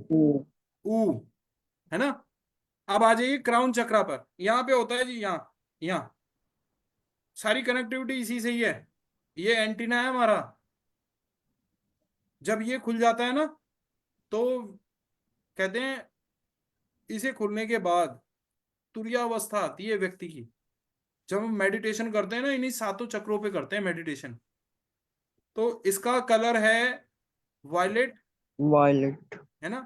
ओ, ऊ, है ना? अब आ जाइए क्राउन चक्रा पर। यहाँ पे होता है जी, यहाँ, यहाँ सारी कनेक्टिविटी इसी से ही है। ये एंटीना है हमारा। जब ये खुल जाता है ना, तो कहते हैं इसे खुलने के बाद तुर्यावस्था आती है व्यक्ति की। जब हम मेडिटेशन करते हैं ना, इन्हीं सातों चक्रों पे करते हैं मेडिटेशन। तो इसका कलर है वायलेट, वायलेट है ना?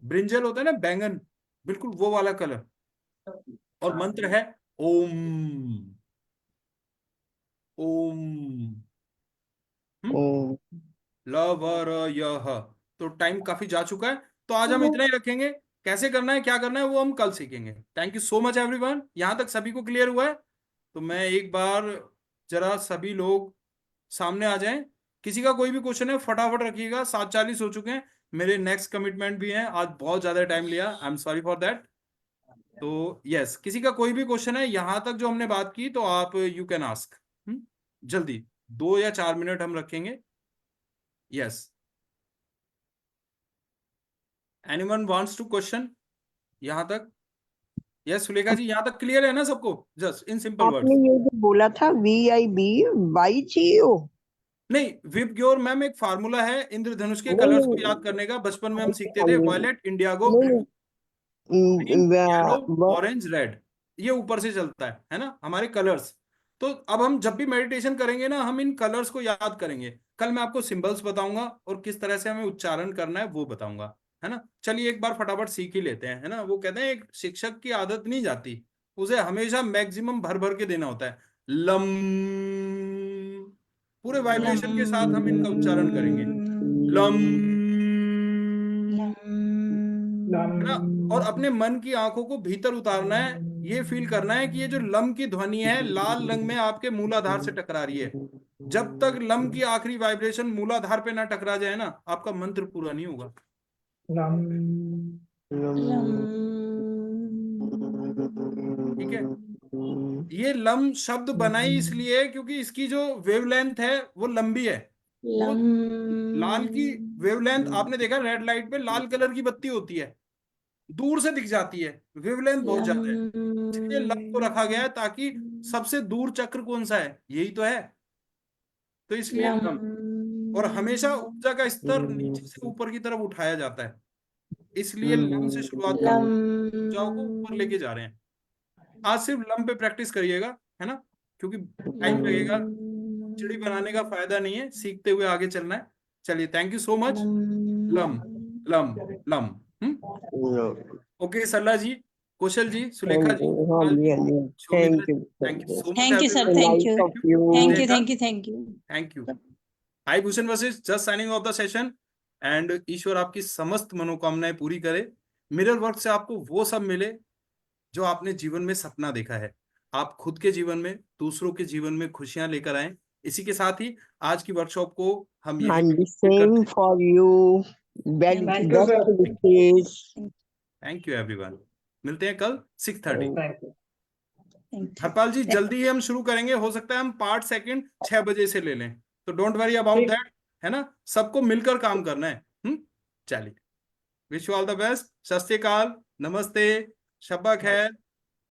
ब्रिंजल होता है ना, बैंगन, बिल्कुल वो वाला कलर। और मंत्र है ओम, ओम। ओम लवर यह। तो टाइम काफी जा चुका है, तो आज हम इतना ही रखेंगे। कैसे करना है, क्या करना है, वो हम कल सीखेंगे। Thank you so much everyone. यहां तक सभी को क्लियर हुआ है? तो मैं एक बार जरा सभी लोग सामने आ जाएं। किसी का कोई भी क्वेश्चन है फटाफट रखिएगा, 7:40 हो चुके हैं। मेरे नेक्स्ट कमिटमेंट भी हैं, आज बहुत ज्यादा टाइम लिया, I am sorry for that. तो यस, किसी का कोई भी क्वेश्चन है यहां तक जो हमने बात की, तो आप यू कैन आस्क। जल्दी, 2 या 4 मिनट हम रखेंगे। Yes, anyone wants to question यहां तक? यस सुलेखा जी, यहां तक क्लियर है ना सबको? जस्ट इन सिंपल आपने वर्ड्स। ये जो बोला था VIB वाई चाहिए नहीं, विप ग्योर मैम एक फार्मूला है इंद्रधनुष के कलर्स को याद करने का। बचपन में हम सीखते थे, violet, indigo, blue, green, yellow, orange, red. ये ऊपर से चलता है ना, हमारे कलर्स। तो अब हम जब भी मेडिटेशन करेंगे ना, हम इन कलर्स को याद करेंगे। कल मैं आपको सिंबल्स बताऊंगा और किस तरह से हमें उच्चारण करना है वो बताऊंगा, है ना? चलिए एक बार फटाफट सीख ही लेते हैं, है ना? वो कहते हैं एक शिक्षक की आदत नहीं जाती, उसे हमेशा मैक्सिमम भर भर के देना होता है। लम, पूरे लम वाइब्रेशन के साथ हम इनका उच्चारण करेंगे। लम, है ना? और अपने मन की आंखों को भीतर उतारना है। ये फील करना है कि ये जो लम की ध्वनि है लाल रंग में आपके मूलाधार से टकरा रही है। जब तक लम की आखिरी वाइब्रेशन मूलाधार पे ना टकरा जाए ना, आपका मंत्र पूरा नहीं होगा। ठीक है? ये लम शब्द बना ही इसलिए है क्योंकि इसकी जो वेवलेंथ है वो लंबी है। वो लाल की वेवलेंथ, आपने देखा रेड लाइट पे लाल कलर की बत्ती होती है, दूर से दिख जाती है, वेवलेंथ बहुत ज्यादा है। इसलिए लम को रखा गया है ताकि सबसे दूर चक्र कौन सा है, यही तो है। तो इसलिए लम। और हमेशा ऊर्जा का स्तर नीचे से ऊपर की तरफ उठाया जाता है, इसलिए लम से शुरुआत करते हैं, ऊर्जाओं को ऊपर लेके जा रहे हैं। आज सिर्फ लम पे प्रैक्टिस करिएगा, है ना? क्योंकि टाइम लगेगा, चिड़ी बनाने का फायदा नहीं है, सीखते हुए आगे चलना है। चलिए, थैंक यू सो मच। लम, लम, लम। ओके सरला जी, कौशल जी, सुलेखा जी, हाँ कुणाल जी जी, हाँ जी Shomita ji, thank thank you you so much thank you sir, everyone. Thank you, nice of you thank you, Sulekha, thank you, thank you. Thank you. I Bhushan Vashisht just signing off the session. And ईश्वर आपकी समस्त मनोकामनाएं पूरी करे। Mirror work से आपको वो सब मिले जो आपने जीवन में सपना देखा है। आप खुद के जीवन में, दूसरों के जीवन में खुशियां लेकर आए। इसी के साथ ही आज की वर्कशॉप को हम हाँ यहीं जी पे करते सेम हैं। For you thank best you sir. Wishes thank you everyone. मिलते हैं कल 6:30। Thank you. हरपाल जी, जल्दी ही हम शुरू करेंगे, हो सकता है हम पार्ट सेकंड 6 बजे से ले लें। तो डोंट वरी अबाउट ठीक। दैट, है ना, सबको मिलकर काम करना है। चलिए, wish you all the best, सत श्री अकाल, नमस्ते, शब्बा खैर।